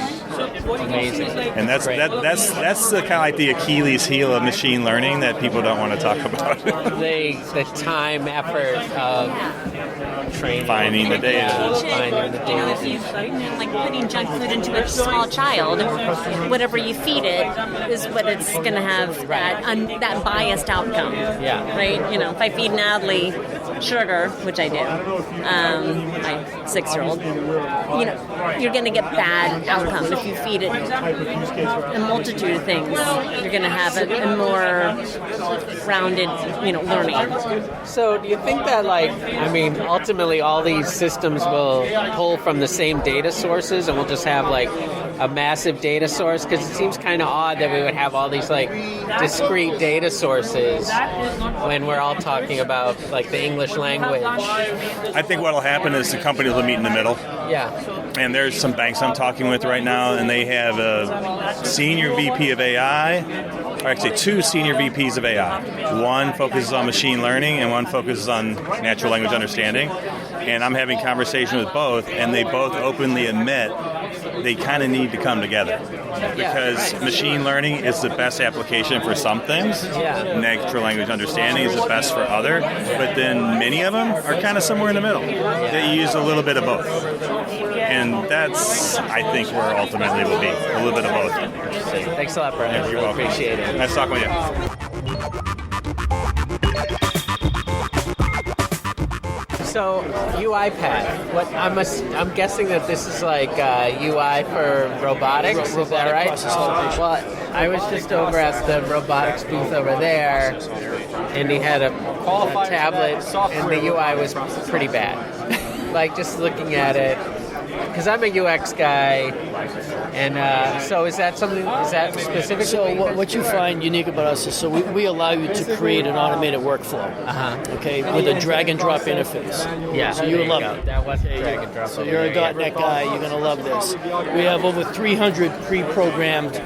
Amazing. And that's the kind of like the Achilles heel of machine learning that people don't want to talk about. the time effort of training, finding the data. Finding the data. Like putting junk food into a small child, whatever you feed it is what it's going to have that biased outcome. Yeah. Right. If I feed Natalie sugar, which I do, my 6-year-old, you're going to get bad outcome. If you feed it a multitude of things, you're going to have a more rounded, learning. So do you think that, ultimately all these systems will pull from the same data sources and we'll just have, a massive data source? Because it seems kind of odd that we would have all these, discrete data sources when we're all talking about, the English language. I think what will happen is the companies will meet in the middle. Yeah. And there's some banks I'm talking with right now, and they have a senior VP of AI, or actually 2 senior VPs of AI. One focuses on machine learning, and one focuses on natural language understanding. And I'm having conversation with both, and they both openly admit they kind of need to come together. Because machine learning is the best application for some things. Natural language understanding is the best for other. But then many of them are kind of somewhere in the middle. They use a little bit of both. And that's, I think, where ultimately will be. A little bit of both. Thanks a lot, Brian. You're welcome. Appreciate it. Nice talking with you. So UiPath, I'm guessing that this is UI for robotics. Is that right? Well, I was just over at the robotics booth over there, and he had a tablet, and the UI was pretty bad. Just looking at it, because I'm a UX guy, and so is that specific? So what you find unique about us is we allow you to create an automated workflow, okay, with a drag and drop interface. Yeah, so you would love it. That was drag and drop. So you're a .NET guy, you're going to love this. We have over 300 pre-programmed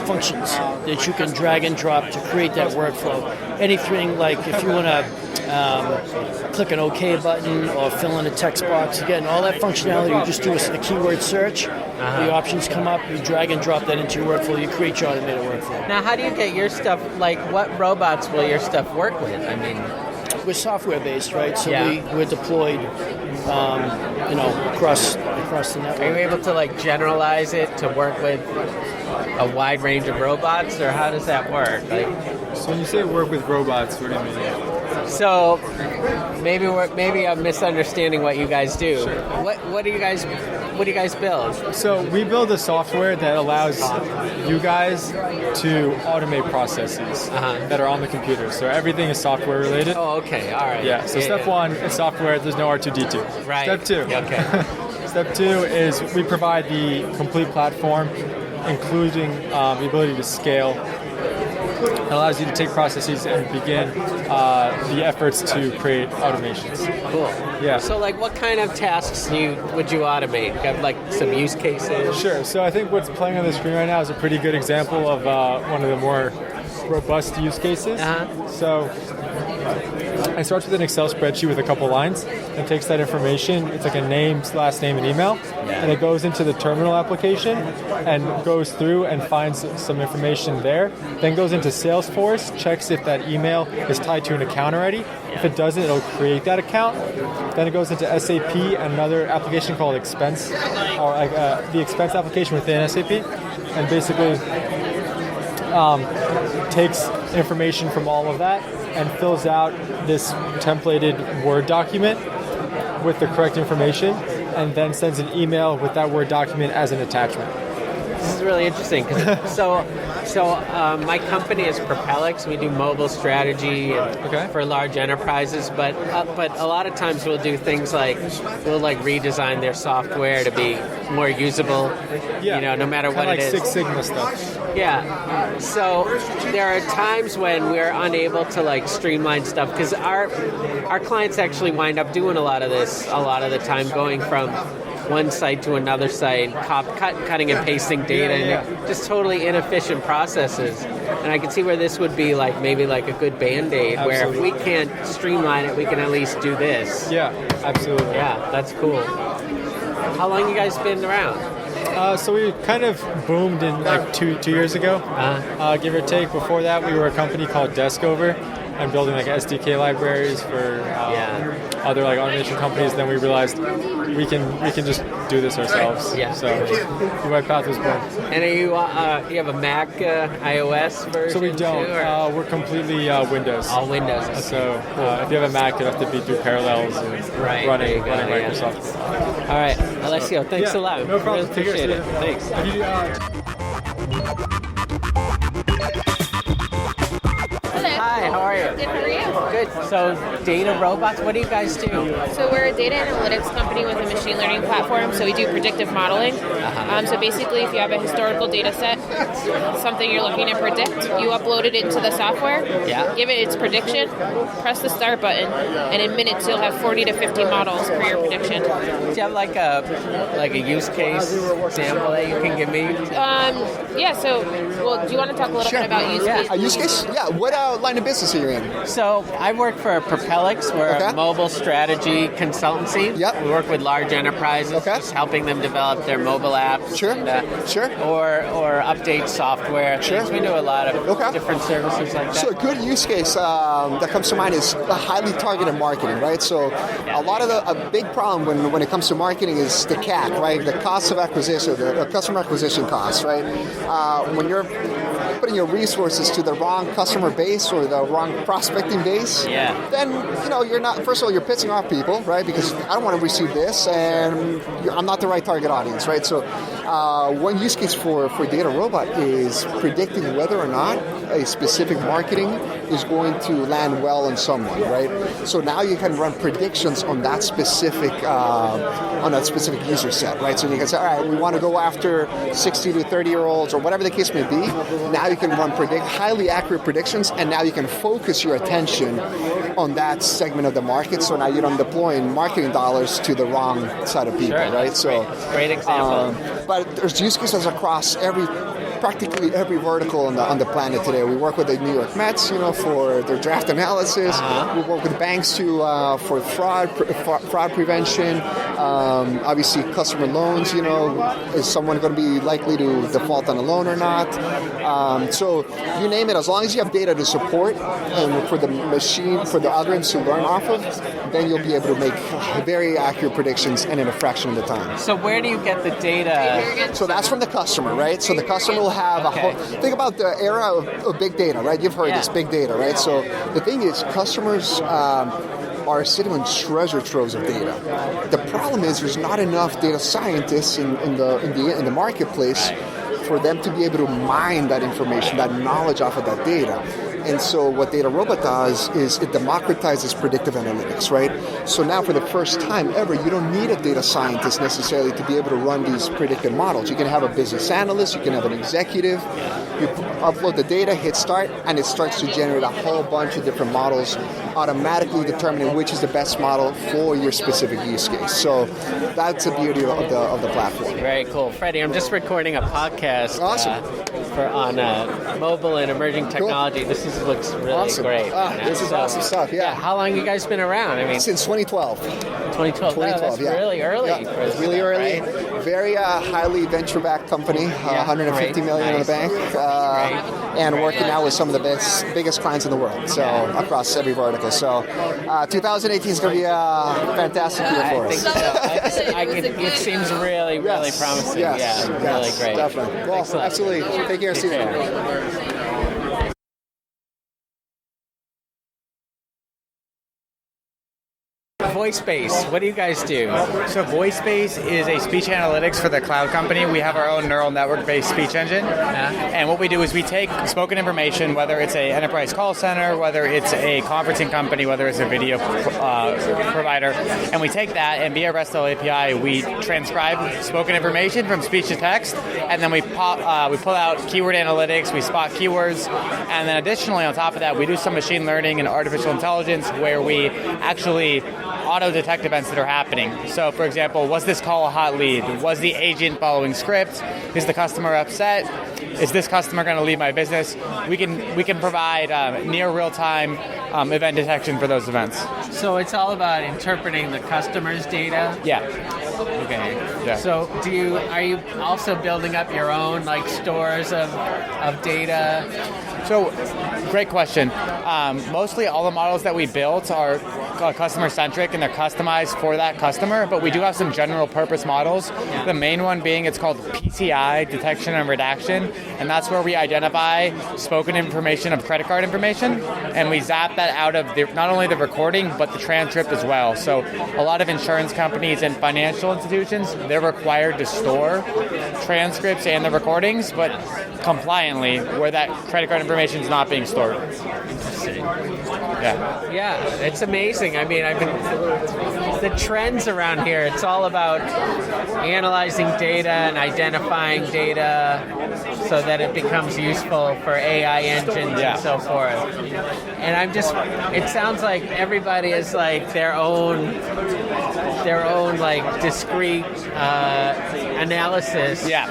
functions that you can drag and drop to create that workflow. Anything if you want to click an OK button or fill in a text box. Again, all that functionality, you just do a keyword search, the options come up, you drag and drop that into your workflow, you create your automated workflow. Now, how do you get your stuff, what robots will your stuff work with? We're software-based, right? So we're deployed, across the network. Are you able to, generalize it to work with a wide range of robots, or how does that work? So when you say work with robots, what do you mean? So maybe I'm misunderstanding what you guys do. What do you guys build? So we build a software that allows you guys to automate processes that are on the computer. So everything is software related. Oh, okay, all right. Yeah. So step 1 is software. There's no R2D2. Right. Step 2. Okay. Step 2 is we provide the complete platform, including the ability to scale. It allows you to take processes and begin the efforts to create automations. Cool. Yeah. So, like, what kind of tasks would you automate? Got, like, some use cases? Sure. So I think what's playing on the screen right now is a pretty good example of one of the more robust use cases. So I start with an Excel spreadsheet with a couple lines and takes that information. It's like a name, last name, and email. And it goes into the terminal application and goes through and finds some information there. Then goes into Salesforce, checks if that email is tied to an account already. If it doesn't, it'll create that account. Then it goes into SAP and another application called Expense, or like the Expense application within SAP, and basically takes information from all of that and fills out this templated Word document with the correct information, and then sends an email with that Word document as an attachment. This is really interesting. So my company is Propellix. We do mobile strategy for large enterprises, but a lot of times we'll do things like we'll redesign their software to be more usable. No matter what it is. Six Sigma stuff. Yeah. So there are times when we're unable to streamline stuff because our clients actually wind up doing a lot of this a lot of the time, going from one site to another site, cutting and pasting data, and just totally inefficient processes. And I can see where this would be maybe a good Band-Aid, where if we can't streamline it, we can at least do this. Yeah, absolutely. Yeah, that's cool. How long you guys been around? So we kind of boomed in two years ago, give or take. Before that, we were a company called Deskover, and building SDK libraries for other automation companies. Then we realized we can just do this ourselves. Yeah. So the right path was born. And are you you have a Mac iOS version? So we don't. We're completely Windows. All Windows. Okay. So if you have a Mac, you have to be through Parallels and running Microsoft. All right, Alessio, thanks a lot. No problem. Really appreciate it. Thanks. Hi, how are you? Good, how are you? Good. So, data robots, what do you guys do? So we're a data analytics company with a machine learning platform, so we do predictive modeling. So basically, if you have a historical data set, something you're looking to predict, you upload it into the software, give it its prediction, press the start button, and in minutes you'll have 40 to 50 models for your prediction. Do you have a use case example that you can give me? Do you want to talk a little bit about use case? A use case? Yeah. What line of business are you in? So I work for Propellix. We're a mobile strategy consultancy. Yep. We work with large enterprises, just helping them develop their mobile apps. Or update software. We do a lot of different services like that. So a good use case that comes to mind is highly targeted marketing, right? So a big problem when it comes to marketing is the CAC, right? The cost of acquisition, the customer acquisition cost, right? When you're putting your resources to the wrong customer base or the wrong prospecting base, then you're not. First of all, you're pissing off people, right? Because I don't want to receive this, and I'm not the right target audience, right? So one use case for data robot is predicting whether or not a specific marketing is going to land well on someone, right? So now you can run predictions on that specific user set, right? So you can say, all right, we want to go after 60 to 30-year-olds or whatever the case may be. Now you can run highly accurate predictions, and now you can focus your attention on that segment of the market. So now you don't deploy marketing dollars to the wrong side of people, right? So great example. But there's use cases across practically every vertical on the planet today. We work with the New York Mets, for their draft analysis. We work with banks for fraud prevention. Obviously, customer loans. Is someone going to be likely to default on a loan or not? So you name it. As long as you have data to support and for the algorithms to learn off of, then you'll be able to make very accurate predictions and in a fraction of the time. So where do you get the data? So that's from the customer, right? So the customer will have think about the era of big data, right? You've heard this, big data, right? So the thing is, customers are sitting on treasure troves of data. The problem is there's not enough data scientists in the marketplace for them to be able to mine that information, that knowledge off of that data. And so what Data Robot does is it democratizes predictive analytics, right? So now for the first time ever, you don't need a data scientist necessarily to be able to run these predictive models. You can have a business analyst, you can have an executive, you upload the data, hit start, and it starts to generate a whole bunch of different models, automatically determining which is the best model for your specific use case. So that's the beauty of the platform. Very cool. Freddie, I'm just recording a podcast on mobile and emerging technology. Cool. Looks really great. This is awesome stuff, yeah. How long have you guys been around? Since 2012. 2012, that's really early. Yeah, it's really early. Right? Very highly venture-backed company, $150 million in the bank, and working now with some of the biggest clients in the world, so across every vertical. So 2018 is going to be a fantastic year for us. It seems really promising. Yes, really great. Definitely. Well, absolutely. Take care. See you. VoiceBase, what do you guys do? So VoiceBase is a speech analytics for the cloud company. We have our own neural network-based speech engine. And what we do is we take spoken information, whether it's an enterprise call center, whether it's a conferencing company, whether it's a video provider, and we take that and via RESTful API, we transcribe spoken information from speech to text, and then we pull out keyword analytics, we spot keywords, and then additionally on top of that, we do some machine learning and artificial intelligence where we actually auto-detect events that are happening. So, for example, was this call a hot lead? Was the agent following script? Is the customer upset? Is this customer going to leave my business? We can provide near real-time event detection for those events. So it's all about interpreting the customer's data? Yeah. Okay. Yeah. So are you also building up your own stores of data? So, great question. Mostly all the models that we built are customer-centric and they're customized for that customer, but we do have some general-purpose models. Yeah. The main one being it's called PCI, detection and redaction, and that's where we identify spoken information of credit card information, and we zap that out of not only the recording, but the transcript as well. So a lot of insurance companies and financial institutions, they're required to store transcripts and the recordings, but compliantly, where that credit card information is not being stored. Interesting. Yeah, it's amazing. I mean, the trends around here, it's all about analyzing data and identifying data so that it becomes useful for AI engines and so forth. And it sounds like everybody is their own discrete analysis. Yeah.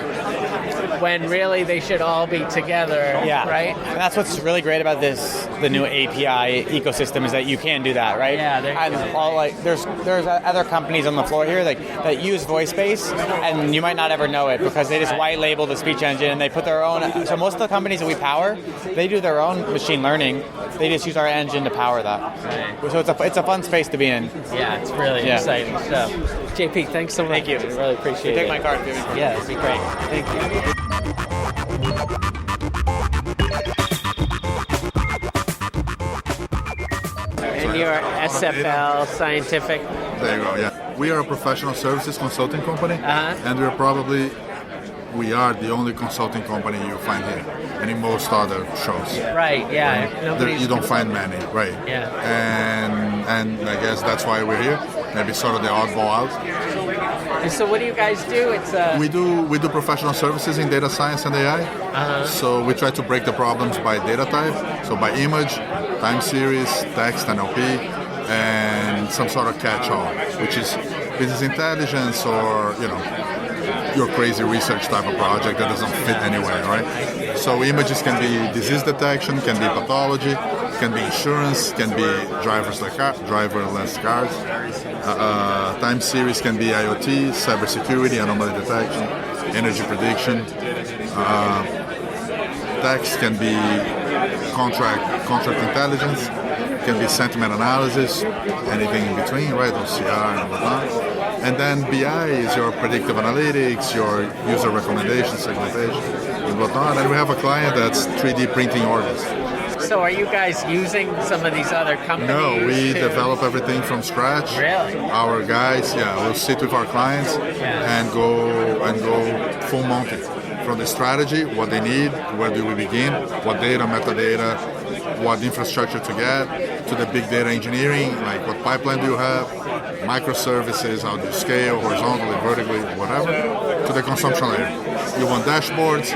When really they should all be together, right? And that's what's really great about the new API ecosystem is that you can do that, right? Yeah. There's other companies on the floor here that use VoiceBase, and you might not ever know it because they just white label the speech engine and they put their own. So most of the companies that we power, they do their own machine learning. They just use our engine to power that. Right. So it's a fun space to be in. Yeah, it's really exciting stuff. JP, thanks so much. Thank you. I really appreciate it. Take my card. Yeah, it'd be great. Thank you. And you're SFL Scientific. There you go, yeah. We are a professional services consulting company, and we are the only consulting company you find here, and in most other shows. Right, yeah. Right? You don't find many, right? Yeah. And I guess that's why we're here. Maybe sort of the oddball out. And so what do you guys do? We do professional services in data science and AI. So we try to break the problems by data type, so by image, time series, text, NLP, and some sort of catch-all, which is business intelligence or your crazy research type of project that doesn't fit anywhere, right? So images can be disease detection, can be pathology, can be insurance, can be driverless cars. Time series can be IoT, cybersecurity, anomaly detection, energy prediction. Text can be contract intelligence, can be sentiment analysis, anything in between, right? OCR and whatnot. And then BI is your predictive analytics, your user recommendation, segmentation, and whatnot. And we have a client that's 3D printing organs. So are you guys using some of these other companies? No, we develop everything from scratch. Really? Our guys, will sit with our clients and go full Monty. From the strategy, what they need, where do we begin, what data, metadata, what infrastructure to get, to the big data engineering, like what pipeline do you have, microservices, how do you scale, horizontally, vertically, whatever, to the consumption layer. You want dashboards,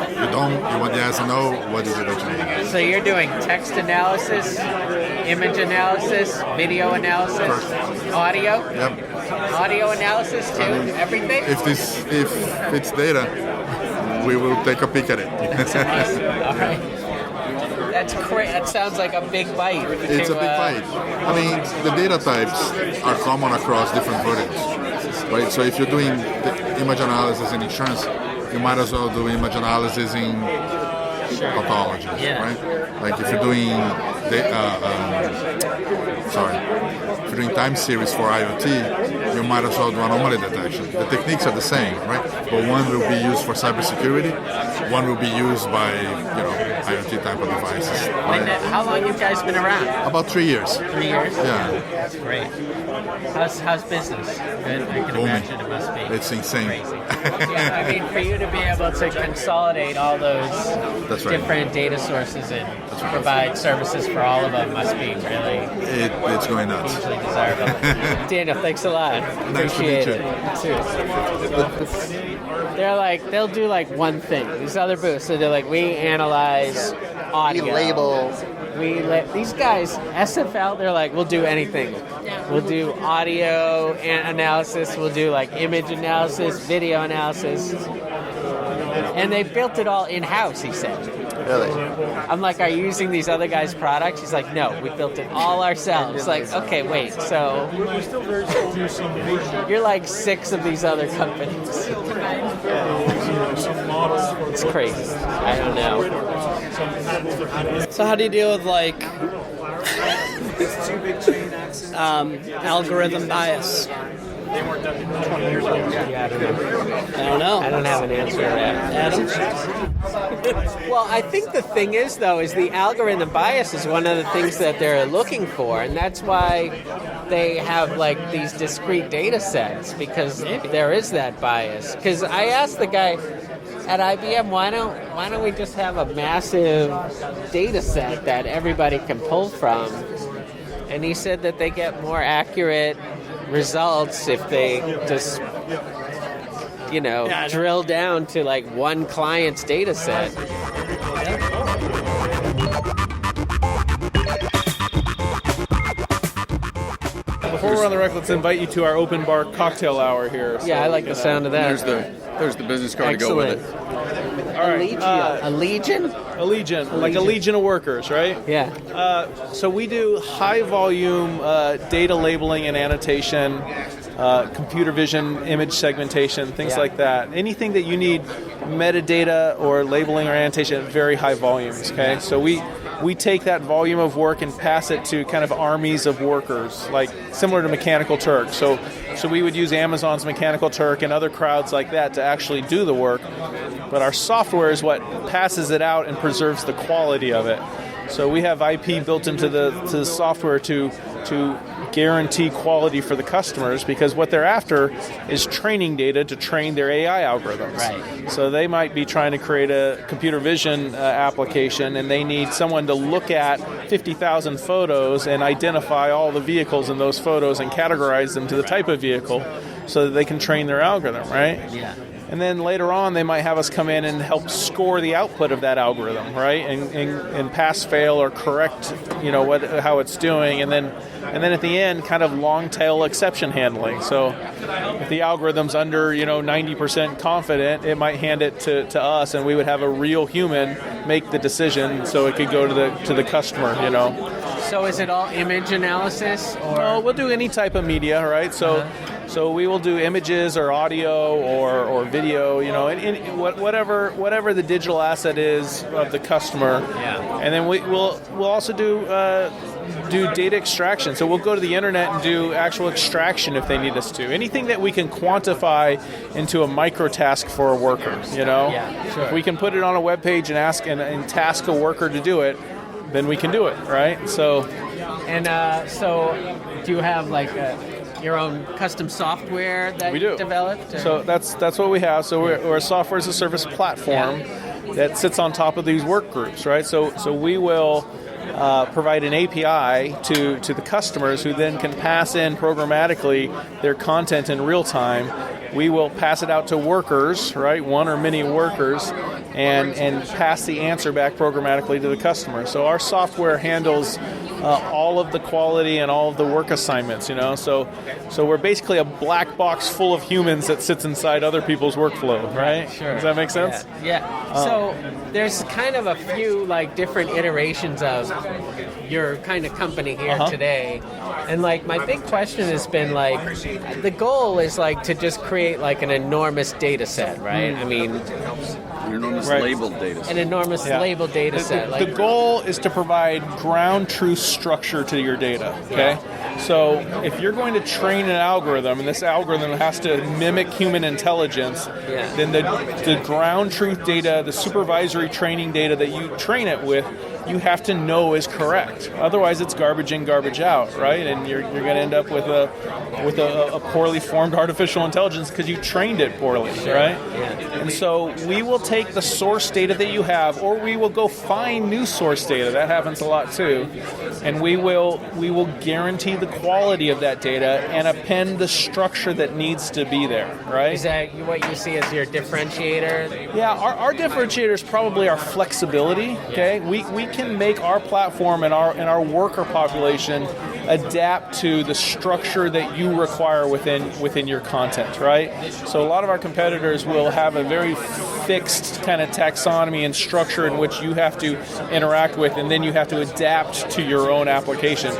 you don't, you want the yes and no, what is it that you need? So you're doing text analysis, image analysis, video analysis, audio? Yep. Audio analysis too, everything? If it's data, we will take a peek at it. All right. That's great. That sounds like a big bite. It's a big bite. I mean, the data types are common across different verticals, right? So if you're doing the image analysis in insurance, you might as well do image analysis in pathology, right? Like if you're doing if you're doing time series for IoT, you might as well do anomaly detection. The techniques are the same, right? But one will be used for cybersecurity, one will be used by, IoT type of devices. Right? How long have you guys been around? About 3 years. 3 years? Yeah. That's great. How's business? Good? I can imagine it must be. It's insane. Crazy. Yeah, I mean, for you to be able to consolidate all those different data sources and provide services for all of them must be really it's going nuts. Hugely desirable. Daniel, thanks a lot. Nice Appreciate to meet it. They'll do like one thing. These other booths, so they're like, we analyze audio. We label. These guys, SFL, they're like, we'll do anything. We'll do audio analysis. We'll do like image analysis, video analysis. And they built it all in-house, he said. Really? I'm like, are you using these other guys' products? He's like, no, we built it all ourselves. Like, okay, wait, so you're like 6 of these other companies. It's crazy. I don't know. So how do you deal with algorithm bias? They weren't done 20 years ago. Yeah, I don't know. I don't know. I don't have an answer to that. Adam? Well, I think the thing is the algorithm bias is one of the things that they're looking for, and that's why they have these discrete data sets, because there is that bias. Because I asked the guy at IBM, why don't we just have a massive data set that everybody can pull from? And he said that they get more accurate results if they just drill down to one client's data set. Before we're on the record, let's invite you to our open bar cocktail hour here. Yeah, I like the sound of that. There's the business card Excellent. to go with it. All right. A legion? A legion, like a legion of workers, right? Yeah. So we do high volume data labeling and annotation, computer vision, image segmentation, things like that. Anything that you need metadata or labeling or annotation at very high volumes, okay? So we take that volume of work and pass it to kind of armies of workers, like similar to Mechanical Turk. So we would use Amazon's Mechanical Turk and other crowds like that to actually do the work. But our software is what passes it out and preserves the quality of it. So we have IP built into the software to guarantee quality for the customers, because what they're after is training data to train their AI algorithms. Right. So they might be trying to create a computer vision application, and they need someone to look at 50,000 photos and identify all the vehicles in those photos and categorize them to the type of vehicle so that they can train their algorithm, right? Yeah. And then later on, they might have us come in and help score the output of that algorithm, right? And pass, fail, or correct, how it's doing. And then at the end, kind of long tail exception handling. So if the algorithm's under 90% confident, it might hand it to us, and we would have a real human make the decision so it could go to the customer. So is it all image analysis, or? No, we'll do any type of media, right? So. So we will do images or audio or video, whatever the digital asset is of the customer. Yeah. And then we'll also do data extraction. So we'll go to the internet and do actual extraction if they need us to. Anything that we can quantify into a micro task for a worker. Yeah, sure. If we can put it on a web page and ask and task a worker to do it, then we can do it, right? So. And so, do you have your own custom software that you developed? So that's what we have. So we're a software as a service platform that sits on top of these work groups, right? So we will provide an API to the customers who then can pass in programmatically their content in real time. We will pass it out to workers, right, one or many workers, and pass the answer back programmatically to the customer. So our software handles all of the quality and all of the work assignments, So we're basically a black box full of humans that sits inside other people's workflow, right? Sure. Does that make sense? Yeah. So there's kind of a few different iterations of your kind of company here today, and my big question has been the goal is to just create an enormous data set, right? I mean, an enormous labeled data set. An enormous labeled data set. The goal is to provide ground truth structure to your data, okay? So if you're going to train an algorithm, and this algorithm has to mimic human intelligence, then the ground truth data, the supervisory training data that you train it with, you have to know is correct. Otherwise, it's garbage in, garbage out, right? And you're going to end up with a poorly formed artificial intelligence because you trained it poorly, right? Yeah. And so we will take the source data that you have, or we will go find new source data. That happens a lot too. And we will guarantee the quality of that data and append the structure that needs to be there, right? Is that what you see as your differentiator? Yeah, our differentiator is probably our flexibility. Okay, we can make our platform and our worker population adapt to the structure that you require within your content, right? So a lot of our competitors will have a very fixed kind of taxonomy and structure in which you have to interact with, and then you have to adapt to your own application.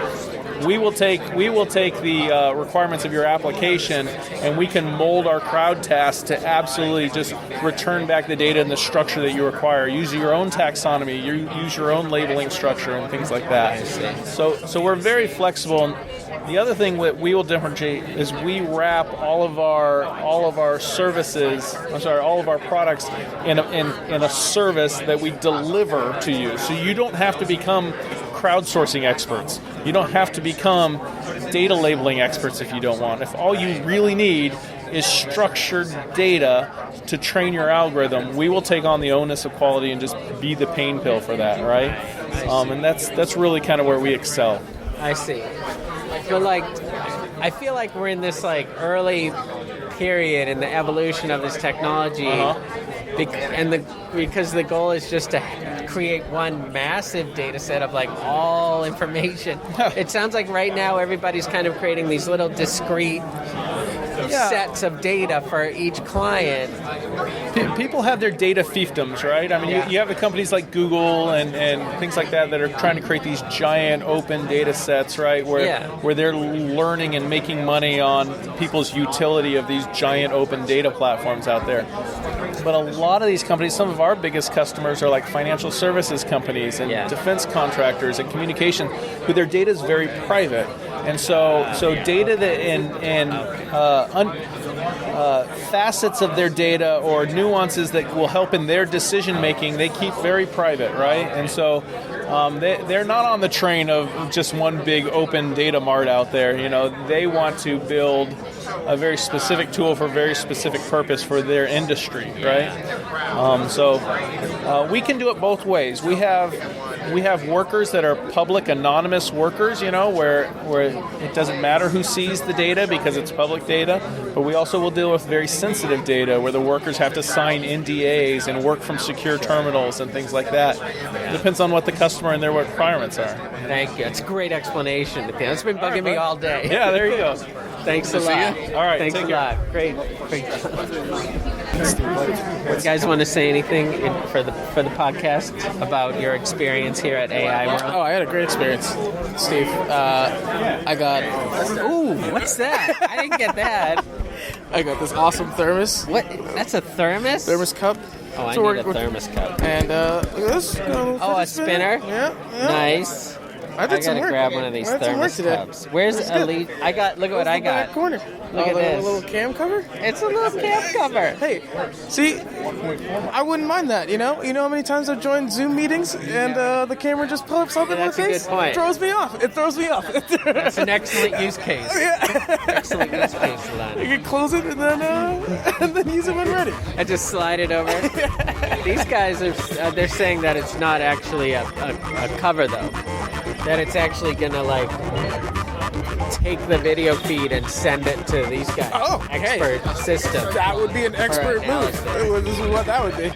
We will take the requirements of your application, and we can mold our crowd tasks to absolutely just return back the data in the structure that you require. Use your own taxonomy, use your own labeling structure, and things like that. So we're very flexible. And the other thing that we will differentiate is we wrap all of our services, all of our products in a service that we deliver to you. So you don't have to become crowdsourcing experts. You don't have to become data labeling experts if you don't want. If all you really need is structured data to train your algorithm, we will take on the onus of quality and just be the pain pill for that, right? And that's really kind of where we excel. I see. But I feel like we're in this early period in the evolution of this technology, because the goal is just to create one massive data set of all information. It sounds like right now everybody's kind of creating these little discrete sets of data for each client. People have their data fiefdoms, right? I mean, you have the companies like Google and things like that are trying to create these giant open data sets, right? Where they're learning and making money on people's utility of these giant open data platforms out there. But a lot of these companies, some of our biggest customers are financial services companies and defense contractors and communication, who their data is very private. And so data that facets of their data or nuances that will help in their decision making, they keep very private, right? And so they're not on the train of just one big open data mart out there. They want to build a very specific tool for a very specific purpose for their industry, right? So we can do it both ways. We have workers that are public anonymous workers, where it doesn't matter who sees the data because it's public data, but we also will deal with very sensitive data where the workers have to sign NDAs and work from secure terminals and things like that. It depends on what the customer and their requirements are. Thank you. It's a great explanation. It's been bugging me all day. Yeah, there you go. Thanks a lot. All right. Thanks a lot. Great. You guys want to say anything for the podcast about your experience here at AI World? Oh, I had a great experience, Steve. I got... Ooh, what's that? I didn't get that. I got this awesome thermos. What? That's a thermos? Thermos cup. Oh, I need a thermos cup. And look at this. A spinner? Yeah. Nice. I did some gotta work. grab one of these thermos cups. Where's Elite? Look at what I got. Back corner. Look at this. A little cam cover? It's a little cam cover. Hey, see, I wouldn't mind that, You know how many times I've joined Zoom meetings and the camera just pops up in my face? That's a good point. It throws me off. That's an excellent use case. Excellent use case, Lon. You can close it and then use it when ready. I just slide it over. These guys they're saying that it's not actually a cover though. that it's actually gonna like take the video feed and send it to these guys. Oh, expert system. That would be an expert move. This is what that would be.